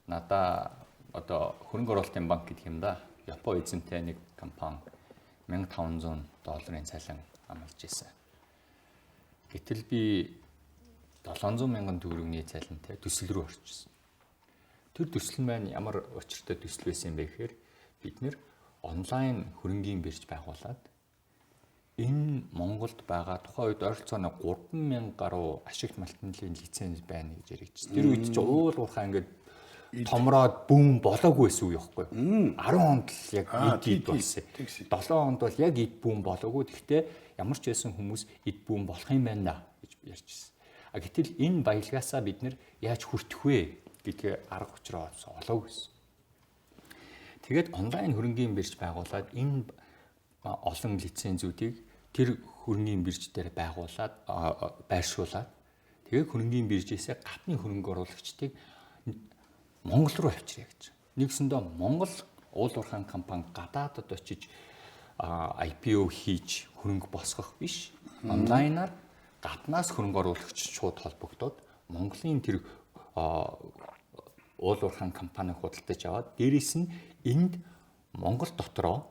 B: надаа одоо хөрөнгө оруулалтын банк гэдэг юм да. Япон эзэнтэй нэг компани $1,500 цалин амлаж ирсэн. Гэтэл би 700 мянган төгрөгийн цалинтай төсөл рүү орчихсон. Тэр төсөл маань ямар учиртай төсөл байсан бэ гэхээр бид нэр онлайн хөрөнгийн бирж байгуулад энэ Монголд байгаа тухайн үед ойролцоогоор 3,000 гаруй ашигт малтнлын лиценз байна гэж яригдсан. Тэр үед ч уулуурхаа ингээд томроод бүүн болоогүй байсан үе байхгүй. 10 онд л яг ид болсон. 7 онд бол яг ид бүүн болоогүй. Гэхдээ ямар ч байсан хүмүүс ид бүүн болох юм байна гэж ярьж ирсэн. Гэтэл энэ баялгаасаа бид нэр яаж хүртэх вэ гэдгээ арга учраа олоогүй байсан. Тэгээд онлайн хөрөнгийн бирж байгуулад энэ олон лицензүүдийг тэр хөрөнгийн бирж дээр байршуулад тэгээд хөрөнгийн биржээсээ гадны хөрөнгө оруулагчдыг Монгол руу авчирья гэж. Нэгсэндээ Монгол уулуурхаан компани гадаадд очиж IPO хийж хөрөнгө босгох биш. Онлайнаар гаднаас хөрөнгө оруулагч шууд холбогдоод Монголын тэр уулуурхаан компаниг худалдаж аваад дээрээс нь энд Монгол дотроо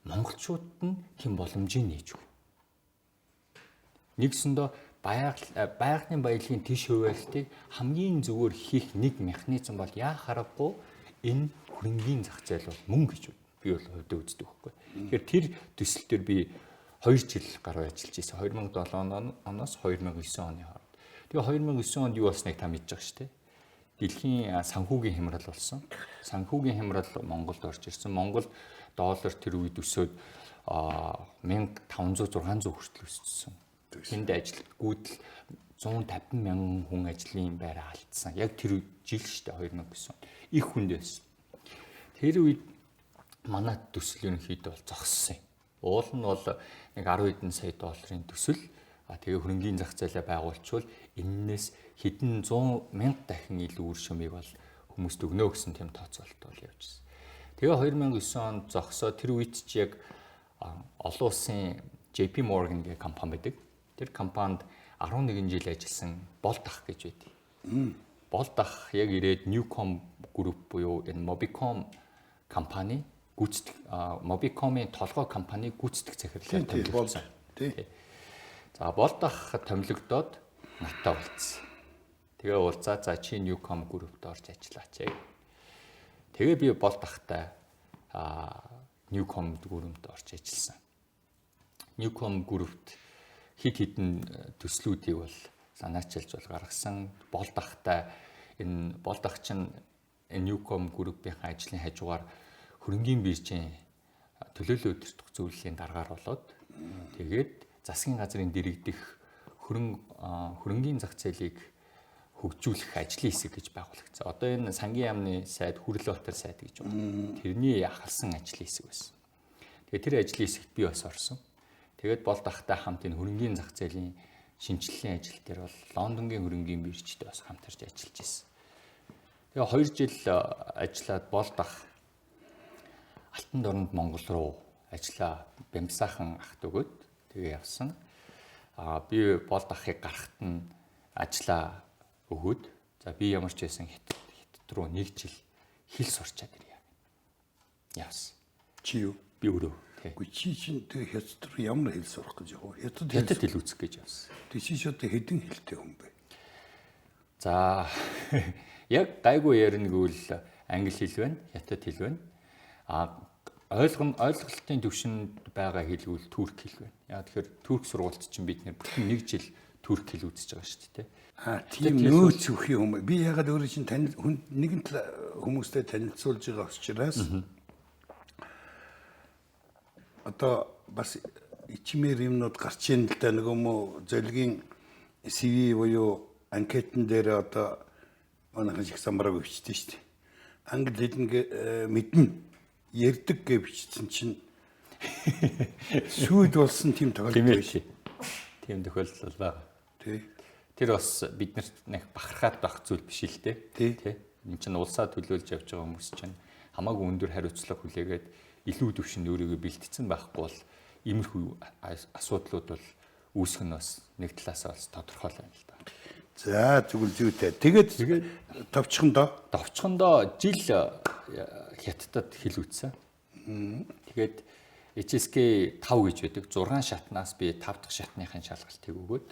B: монголчууд нь хэм боломжийг нээж өг. Нэгсэндээ байгалийн баялагын тийш хуваалтыг хамгийн зүгээр хийх нэг механизм бол яах аргагүй энэ хөрөнгийн зах зээл бол мөнгө гэж би бол хувьдаа үздэг байхгүй. Тэгэхээр тэр төсөл дээр би 2 жил гаруй ажиллаж байсан. 2007 оноос 2009 оны хооронд. Тэгээ 2009 онд юу болсныг та мэдж байгаа шүү дээ. Дэлхийн санхүүгийн хямрал болсон. Санхүүгийн хямрал Монголд орж ирсэн. Монгол доллар тэр үед өсөөд 1500-600 хүртэл өссөн. Тэнд ажилтгууд 150 мянган хүн ажлын байраа алдсан. Яг тэр жил шүү дээ 2009 он. Их хүнд байсан. Тэр үед манай төсөл ерөнхийдөө бол зогссон юм. Уул нь бол нэг 10 хэдэн сая долларын төсөл. Тэгээ хөрөнгийн зах зээлээ байгуулчвал энэнээс хэдэн 100 мянга дахин илүү үр шимийг бол хүмүүст өгнө гэсэн тэм тооцоолт бол явжсэн. Тэгээ 2009 онд зогсоод тэр үед ч яг олон улсын JP Morgan гэх компани байдаг. Тэр компанид 11 жил ажилласан Болдах гэж байдаг. Болдах яг ирээд Newcom Group буюу энэ Mobicom компани гүйцэтгэх Mobicom-ийн толгой компани гүйцэтгэх захирлаар томилогдсон. За Болдах томилогдоод наттай болцсон. Тэгээ уулзаа за чи Newcom Group-д орж ажиллаач. Тэгээ би Болдахтай Newcom Group-д орж ажилласан. Newcom Group-д хид хідэн төслүүдийг бол санаачилж бол гаргасан. Болдахтай энэ Болдах чинь Newcom Group-ийн ажлын хажуугаар хөрөнгийн биржийн төлөөлөл удирдах зөвлөлийн даргаар болоод тэгээд засгийн газрын дэргэдэх хөрөнгийн зах зээлийг хөгжүүлэх ажлын хэсэг гэж байгуулагдсан. Одоо энэ сангийн яамны сайд Хүрэл Баатар сайд гэж байна. Тэрний ахалсан ажлын хэсэг байсан. Тэгээд тэр ажлын хэсэгт би бас орсон. Тэгээд Болдахтай хамт энэ хөрөнгийн зах зээлийн шинжилгээний ажил дээр бол Лондонгийн хөрөнгийн биржтэй бас хамтарч ажиллаж байсан. Тэгээ 2 жил ажиллаад Болдах Алтан дорнд Монгол руу ажиллаа бямсаахан ахт өгөөд тэгээ явсан. Би Болдахыг гарахт нь ажиллаа өгөөд за би ямар ч байсан хятад руу 1 жил хэл сурчаад ирье. Явсан.
A: Чи юу?
B: Би өөрөө.
A: Үгүй чи чинь тэг хятад руу ямар хэл сурах гэж яваа?
B: Хятад хэл үзэх гэж явсан.
A: Тэг чи шууд хэдэн хэлтэй хүн бэ?
B: За яг гайгүй ярина гэвэл англи хэл байна, хятад хэл байна. Ойлголтын төвшөнд байгаа хэл гэвэл турк хэл байна. Яа тэгэхээр турк сургуульд чинь бид бүтэн 1 жил турк хэл үзэж байгаа шүү дээ.
A: Тийм нөөц өхий юм. Би ягаад өөрөө чинь нэгэн хүмүүстэй танилцуулж байгаа учраас одоо бас ичмэр юмнууд гарч ийн л да нөгөө мө золигийн CV буюу анкетн дээр одоо манайхан шиг самбараа бичсэн шүү дээ. Англи хэл мэднэ ярддаг гэж бичсэн чинь сүйд болсон тийм тохиолдол биш.
B: Тийм тохиолдол байна.
A: Тий.
B: Тэр бас биднэрт нэг бахархаад байх зүйл биш л дээ. Тий. Энд чинь улсаа төлөөлж явж байгаа хүмүүс чинь хамаагүй өндөр хариуцлага хүлээгээд илүү төвшөнд өөрийгөө бэлтгэсэн байхгүй бол иймэрхүү асуудлууд бол үүсэх нь бас нэг талаасаа бас тодорхой байна л да.
A: За тэгвэл зүйтэй. Тэгээд товчхондоо
B: жил хятадд хэл үзсэн. Тэгээд HSK 5 гэж байдаг. 6 шатнаас би 5 дахь шатныхын шалгалтыг өгөөд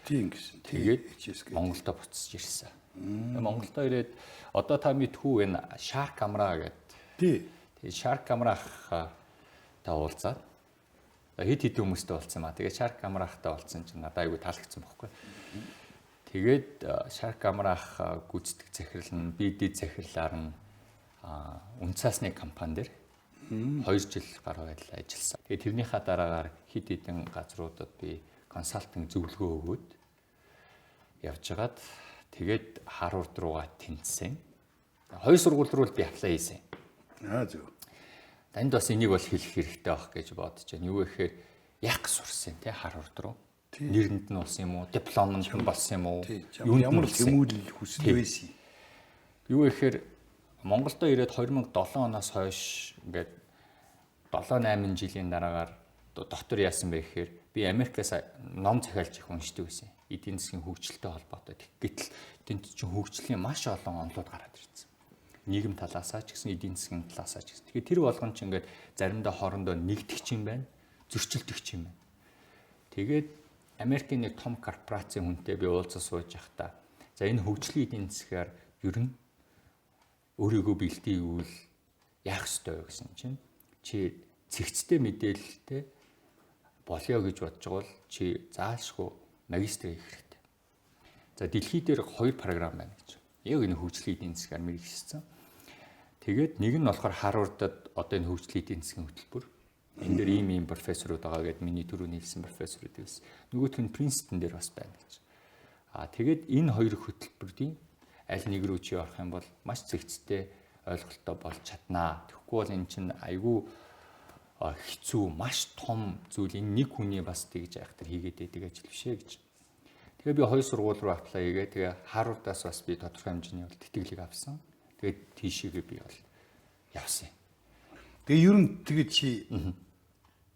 A: тийм гэсэн.
B: Тэгээд Монголдо буцаж ирсэн. Монголдо ирээд одоо та мэдхүү энэ Shark Camera гэдэг.
A: Тий.
B: Тэгээд Shark Camera та уулзаад хэд хэдэн хүмүүстэй уулзсан маа. Тэгээд Shark Camera-тай уулзсан чинь надад айгүй таалагдсан байхгүй. Тэгээд Shark Camera гүйцэтгэх захирал нь BD захирлаар нь үнцаасны компани дээр 2 жил гаруй байдал ажилласан. Тэгээд тэрнийхээ дараагаар хэд хэдэн газруудад би консалтинг зөвлөгөө өгөөд явжгаад тэгээд Harvard руугаа тэнцсэн. 2 сургууль руу би аплай хийсэн.
A: Зөв.
B: Танд бас энийг бол хэлэх хэрэгтэй байх гэж бодож байна. Юу гэхээр яг сурсан тий Harvard руу. Нэрэнд нь болсон юм уу? Дипломд нь болсон юм уу?
A: Ямар тэмүүлэл хүсэл байсан.
B: Юу гэхээр Монголдо ирээд 2007 оноос хойш ингээд 7-8 жилийн дараагаар доктор яасан бэ гэхээр би Америкаас ном захиалж их уншдаг байсан. Эдийн засгийн хөгжилтэй холбоотой. Гэтэл тэнд чинь хөгжлийн маш олон онолууд гараад ирсэн. Нийгэм талаасаа ч гэсэн эдийн засгийн талаасаа ч гэсэн. Тэгэхээр тэр болгон ч ингээд заримдаа хоорондоо нэгдэх юм байна, зөрчилдөх юм байна. Тэгээд Америкийн нэг том корпорацийн хүнтэй би уулзаж сууж байхдаа за энэ хөгжлийн эдийн засгаар ер нь өөрийгөө бэлтгийгүүл яах ёстой вэ гэсэн чинь чи цэгцтэй мэдээлэлтэй болёо гэж бодож байгаа бол чи заашгүй магистр хийх хэрэгтэй. За дэлхий дээр 2 програм байна гэж. Яг энэ хөгжлийн эдийн засгаар мэргэжсэн. Тэгээд нэг нь болохоор Harvard-д одоо энэ хөгжлийн эдийн засгийн хөтөлбөр. Энэ дээр ийм профессорууд байгаа гэдээ миний түрүүний хэлсэн профессорууд байсан. Нөгөөх нь Princeton дээр бас байна гэж. Тэгээд энэ 2 хөтөлбөрийн аль нэг рүү чи орох юм бол маш цэгцтэй ойлголттой болж чаднаа. Тэгэхгүй бол эн чинь айгүй хэцүү, маш том зүйл. Энэ нэг хүний бас тэгж айхтар хийгээд байдаг ажил биш ээ гэж. Тэгээ би 2 сургууль руу аплай хийгээ. Тэгээ Harvard-аас бас би тодорхой хэмжээний бол тэтгэлэг авсан. Тэгээд тийшээгээ би бол явсан.
A: Тэгээ ер нь тэгээд чи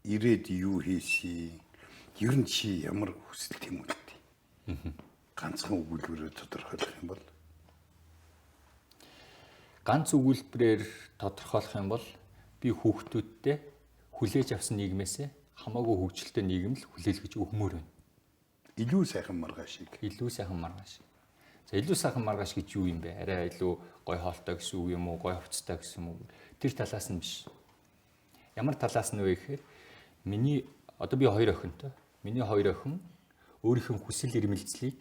A: ирээд юу хийсий? Ер нь чи ямар хүсэл тэмүүлдэг? Ганцхан өгүүлбэрээр тодорхойлох юм бол
B: ганц өгүүлбэрээр тодорхойлох юм бол би хүүхдүүдтэй хүлээж авсан нийгмээсээ хамаагүй хөгжилтэй нийгэм л хүлээлгэж өгмөр байна.
A: Илүү сайхан маргааш шиг.
B: Илүү сайхан маргааш. За илүү сайхан маргааш гэж юу юм бэ? Арай илүү гой хоолтой гэсэн үг юм уу? Гой хувцастай гэсэн үг. Тэр талаас нь биш. Ямар талаас нь вэ гэхээр миний одоо би 2 охинтой. Миний 2 охин өөрийнх нь хүсэл эрмэлзлийг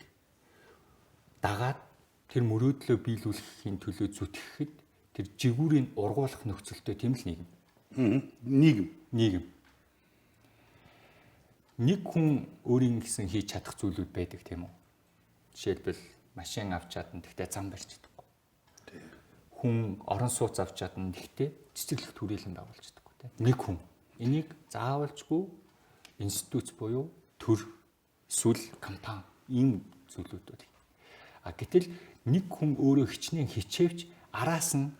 B: дагаад тэр мөрөөдлөө биелүүлэхийн төлөө зүтгэхэд тэр жигүүрийг ургуулах нөхцөлтэй тийм л нийгэм. Нийгэм. Нэг хүн өөрийн гэсэн хийж чадах зүйлүүд байдаг тийм үү? Жишээлбэл машин авч чадна гэхдээ зам барьж чадахгүй. Хүн орон сууц авч чадна гэхдээ цэцэрлэг түрээлэнд агуулж чадахгүй тийм. Нэг хүн энийг заавалжгүй институт буюу төр эсвэл компани ийм зүйлүүд бол. Гэтэл нэг хүн өөрөө хичнээн хичээвч араас нь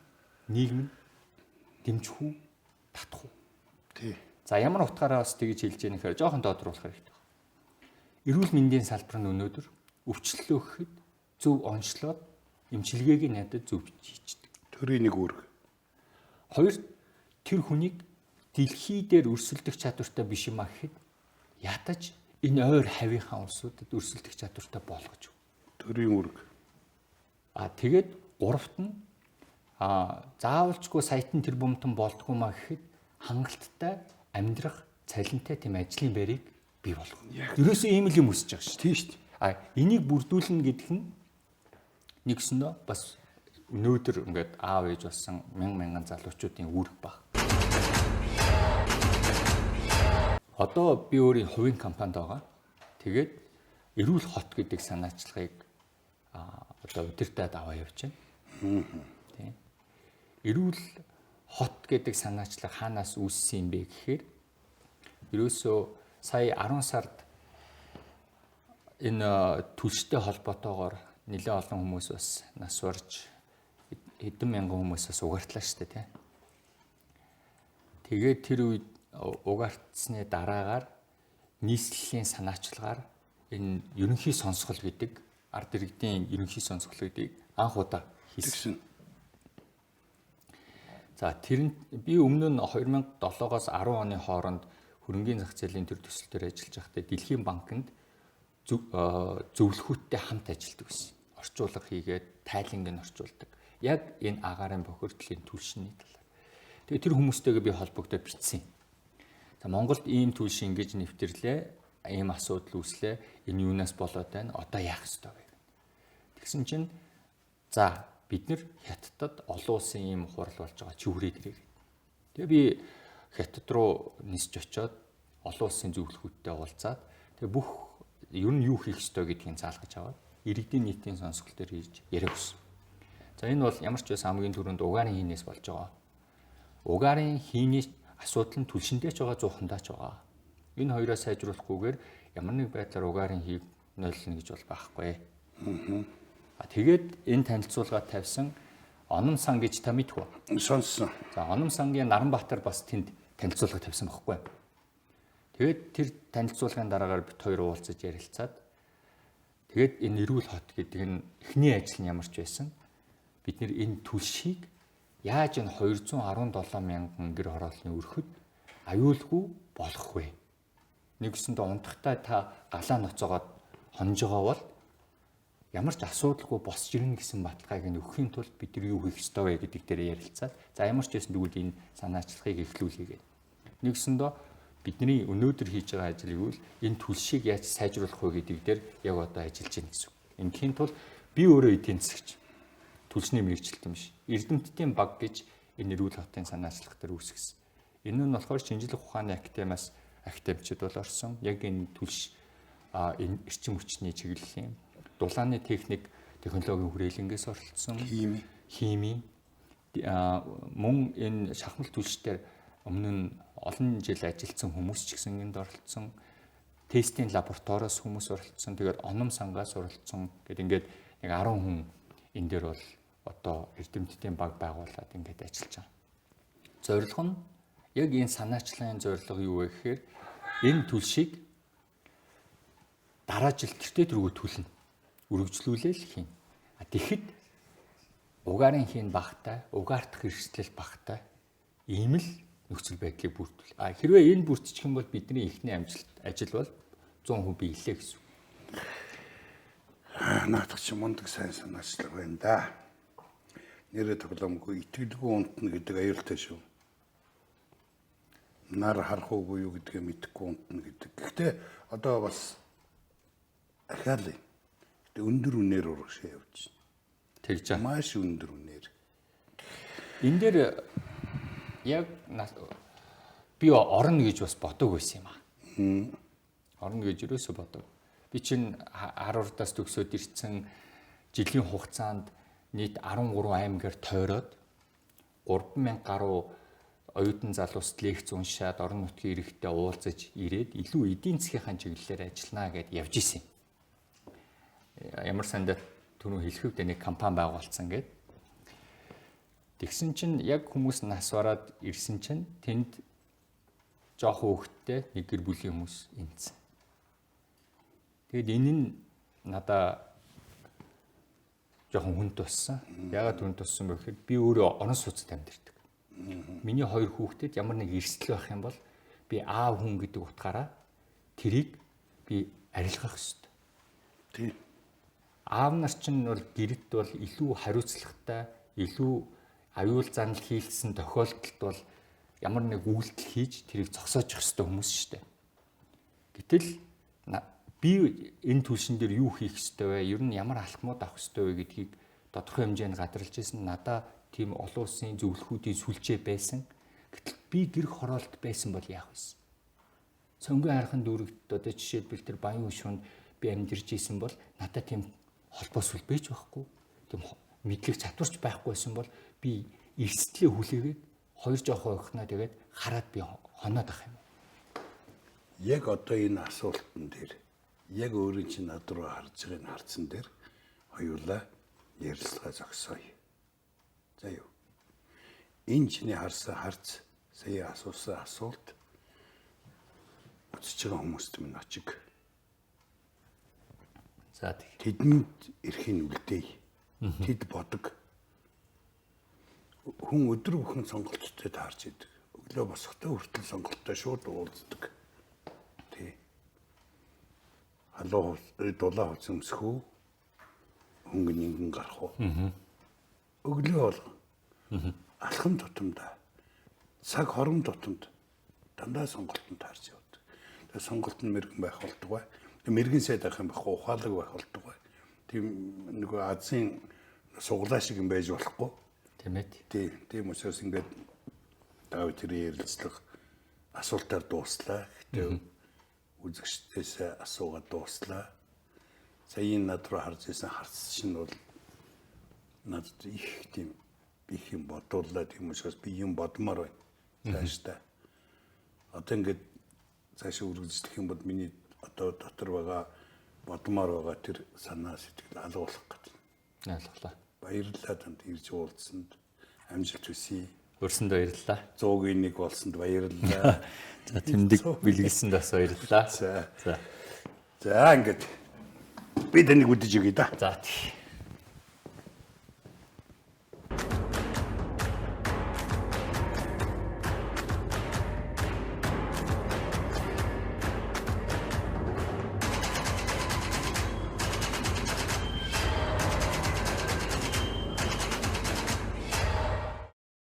B: нийгэм дэмжих үү, татах уу?
A: Тий.
B: За ямар утгаараа бас тэгж хэлж яах нэхээр жоохон тодруулах хэрэгтэй байна. Эрүүл мэндийн салбар нь өнөөдөр өвчлөлөө гэхэд зөв онцлоод эмчилгээг надад зөв хийчихдэг.
A: Төрийн нэг үүрэг.
B: 2 тэр хүнийг дэлхий дээр өрсөлдөх чадвартай биш юм а гэхэд ятаж энэ ойр хавийнхаа улсуудад өрсөлдөх чадвартай болгож.
A: Төрийн үүрэг.
B: Тэгээд 3-т нь заавалжгүй саятан тэр бомтон болдгоо маа гэхэд хангалттай амьдрах цалинтай тийм ажлын байрыг бий болгоно. Ерөөсөө ийм л юм өсөж байгаа шүү.
A: Тийм шүү.
B: Энийг бүрдүүлнэ гэдэг нь нэгснөө бас өнөөдөр ингээд аав ээж болсон мянган залуучуудын үүрэг баг. Одоо би өөрийн хувийн компанид байгаа. Тэгээд эрүүл хот гэдэг санаачлагыг одоо удирдаад аваа явж байна. Тийм. Эрүүл хот гэдэг санаачлаг хаанаас үүссэн юм бэ гэхээр ерөөсөө сая 10 сард энэ түлштэй холбоотойгоор нэлээд олон хүмүүс бас нас барж хэдэн мянган хүмүүс бас угаартлаа шүү дээ, тийм. Тэгээд тэр үед угаартсны дараагаар нийслэлийн санаачлагаар энэ ерөнхий сонсгол гэдэг ард иргэдийн ерөнхий сонсголыг анх удаа хийсэн. За тэр нь би өмнө нь 2007-оос 10 оны хооронд хөрөнгөний зах зээлийн төр төсөл дээр ажиллаж байхдаа Дэлхийн банкнд зөвлөхүүдтэй хамт ажилладаг байсан. Орчуулга хийгээд тайланг нь орчуулдаг. Яг энэ агаарын бохирдлын түлшний талаар. Тэгээ тэр хүмүүстэйгээ би холбогдоод бичсэн. За Монголд ийм төлш ингэж нэвтэрлээ, ийм асуудал үүслээ, энэ юунаас болоод байна, одоо яах ёстой вэ? Тэгсэн чинь за бид нэр Хятадд олон улсын ийм хурал болж байгаа чи хүрээд ирээ. Тэгээ би Хятад руу нисж очиод олон улсын зөвлөхүүдтэй уулзаад тэгээ бүх ер нь юу хийх ёстой гэдгийг заалгаж аваад иргэдийн нийтийн сонсголт төр хийж яриаг өгсөн. За энэ бол ямар ч байсан хамгийн түрүүнд угаарын хийнээс болж байгаа. Угаарын хийний асуудал нь түлшиндээ ч байгаа, зуухандаа ч байгаа. Энэ хоёроо сайжруулахгүйгээр ямар нэг байдлаар угаарын хийг нойлно гэж бол байхгүй. Тэгээд энэ танилцуулга тавьсан Оном сан гэж та мэдв үү?
A: Сонссон.
B: За Оном сангийн Наранбаатар бас тэнд танилцуулга тавьсан байхгүй. Тэгээд тэр танилцуулгын дараагаар бит хоёр уулзаж ярилцаад тэгээд энэ эрүүл хот гэдэг энэ эхний ажил нь ямар ч байсан бид нэр энэ түлшийг яаж энэ 217 мянган гэр хорооллын өрхөд аюулгүй болох вэ? Нэгсэндээ унтахтаа та галаа ноцоогоод хонж байгаа бол ямар ч асуудалгүй босч ирнэ гэсэн баталгааг нь өгөхийн тулд бид нар юу хийх ёстой вэ гэдэг дээр ярилцаад за ямар ч байсан тэгвэл энэ санаачлагыг эхлүүлье. Нэгсэндээ бидний өнөөдөр хийж байгаа ажлыг үл энэ түлшийг яаж сайжруулах вэ гэдэг дээр яг одоо ажиллаж байна гэсэн. Инхийн тулд би өөрөө эдийн засагч түлшний мэрэгчлэлтэн биш. Эрдэмтдийн баг гэж энэ эрүүл хотын санаачлах дээр үүсгэсэн. Энэ нь болохоор шинжлэх ухааны академиас академичид бол орсон. Яг энэ түлш энэ эрчим хүчний чиглэлийн дулааны техник, технологийн хүрээлэнгээс оролцсон. Хими мөн энэ шахмал түлшээр өмнө нь олон жил ажилласан хүмүүс ч гэсэн энд оролцсон. Тестийн лабораториос хүмүүс оролцсон. Тэгээд Оном сангаас оролцсон. Гэт ингээд нэг 10 хүн энэ дээр бол одоо эрдэмтдийн баг байгуулад ингээд ажиллаж байгаа. Зорилго нь яг энэ санаачлагын зорилго юу вэ гэхээр энэ түлшийг дараа жил тэртээ дөрвөө түлнэ. Үргэлжлүүлээл хийн. Тэгэхэд угаарын хийн багтай, угаартах эрсдэл багтай ийм л нөхцөл байдлыг бүрдүүл. Хэрвээ энэ бүрдчих юм бол бидний эхний амжилт ажил бол 100% биелээ гэсэн.
A: Наадах чи мундаг сайн санаачлаг байна да. Нэрэ тоглоомгүй итгэлгүй унтна гэдэг аюултай шүү. Нар харах уугүй юу гэдгээ мэдэхгүй унтна гэдэг. Гэхдээ одоо бас ахаалаа. Гэтэ өндөр үнээр урагшаа явж байна.
B: Тэгж байгаа.
A: Маш өндөр үнээр.
B: Энэ дээр яг би орно гэж бас бодог байсан юм аа. Орно гэж юусоо бодог. Би чинь 10 урдаас төгсөөд ирсэн жилийн хугацаанд нийт 13 аймгаар тойроод 3000 гаруй оюутан залуус лекц уншаад орон нутгийн иргэдтэй уулзаж ирээд илүү эдийн засгийн чиглэлээр ажиллана гэд явж исэн. Ямар сандаа түрүү хэлэхэд нэг компани байгуулсан гэд. Тэгсэн чинь яг хүмүүс нас бараад ирсэн чинь тэнд жоох хөөхтэй нэг гэр бүлийн хүмүүс инцэн. Тэгэд энэ нь надаа жоохон хүн туссан. Яагаад хүн туссан бэ гэхээр би өөрөө орон сууцад амьдардаг. Миний хоёр хүүхдэд ямар нэг эрсдэл байх юм бол би аав хүн гэдэг утгаараа тэрийг би арилгах ёстой.
A: Тийм.
B: Аав нар чинь бол гэрэгт бол илүү хариуцлагатай, илүү аюул занал хийлсэн тохиолдолд бол ямар нэг үйлдэл хийж тэрийг зогсоож явах ёстой хүмүүс шүү дээ. Гэтэл би энэ түлшин дээр юу хийх ёстой вэ? Ер нь ямар алхмууд авах ёстой вэ гэдгийг тодорхой хэмжээнд гадарлаж ирсэн. Надаа тийм олон улсын зөвлөхүүдийн сүлжээ байсан. Гэтэл би гэр хороолт байсан бол яах вэ? Цонгийн харахын дүүрэгт одоо жишээлбэл тэр баян хөшөөнд би амьдарч исэн бол надад тийм холбоо сүлбэж байхгүй. Тийм мэдлэг чадварч байхгүй байсан бол би эрсдлээ хүлээгээд хоёр жоохоо охиноо тэгээд хараад би хоноод ах юм.
A: Яг одоо энэ асуултан дээр яг өөрөө чинь над руу харж байгааг харсан дээр хоёулаа ярилцлага зогсооё. За юу. Энэ чиний харсан харц сая асуусан асуулт үзэж байгаа хүмүүст минь очиг.
B: За
A: тэдэнд эрхийн үлдээе. Тэд бодог. Хүн өдөр бүхэн сонголттой таарч идэг. Өглөө босохдоо хүртэл сонголттой шууд уулздаг. Тий. Халуу дулаа хувц өмсөх үү? Хөнгөн ингэн гарах уу? Өглөө болгон. Алхам тутамдаа цаг хорон дотонд дандаа сонголтод таарч явдаг. Тэгээ сонголт нь мэрэгэн байх болтугай. Мэрэгэн сайд байх юм байхгүй, ухаалаг байх болтугай. Тийм нөгөө Азийн суглаа шиг юм байж болохгүй.
B: Тийм ээ.
A: Тийм учраас ингээд Давид тэрийн ярилцлага асуултаар дууслаа. Гэтэ үзэгчдээс асуугаад дууслаа. Саяын над руу харж ирсэн харц чинь бол надад их юм бодуулаад юм учраас би юм бодмоор байна. Цаашдаа. Одоо ингээд цаашаа үргэлжлэх юм бол миний одоо дотор байгаа бодмоор байгаа тэр санаа сэтгэл алгуулах гэдэг.
B: Ойлголоо.
A: Баярлалаа танд ирж уулзсанд амжилт хүсье.
B: Өрсөнд баярлалаа.
A: 100-ийн 1 болсонд баярлалаа.
B: За тэмдэг бэлгэлсэнд бас баярлалаа.
A: За ингээд би таныг үдэж өгье да.
B: За тий.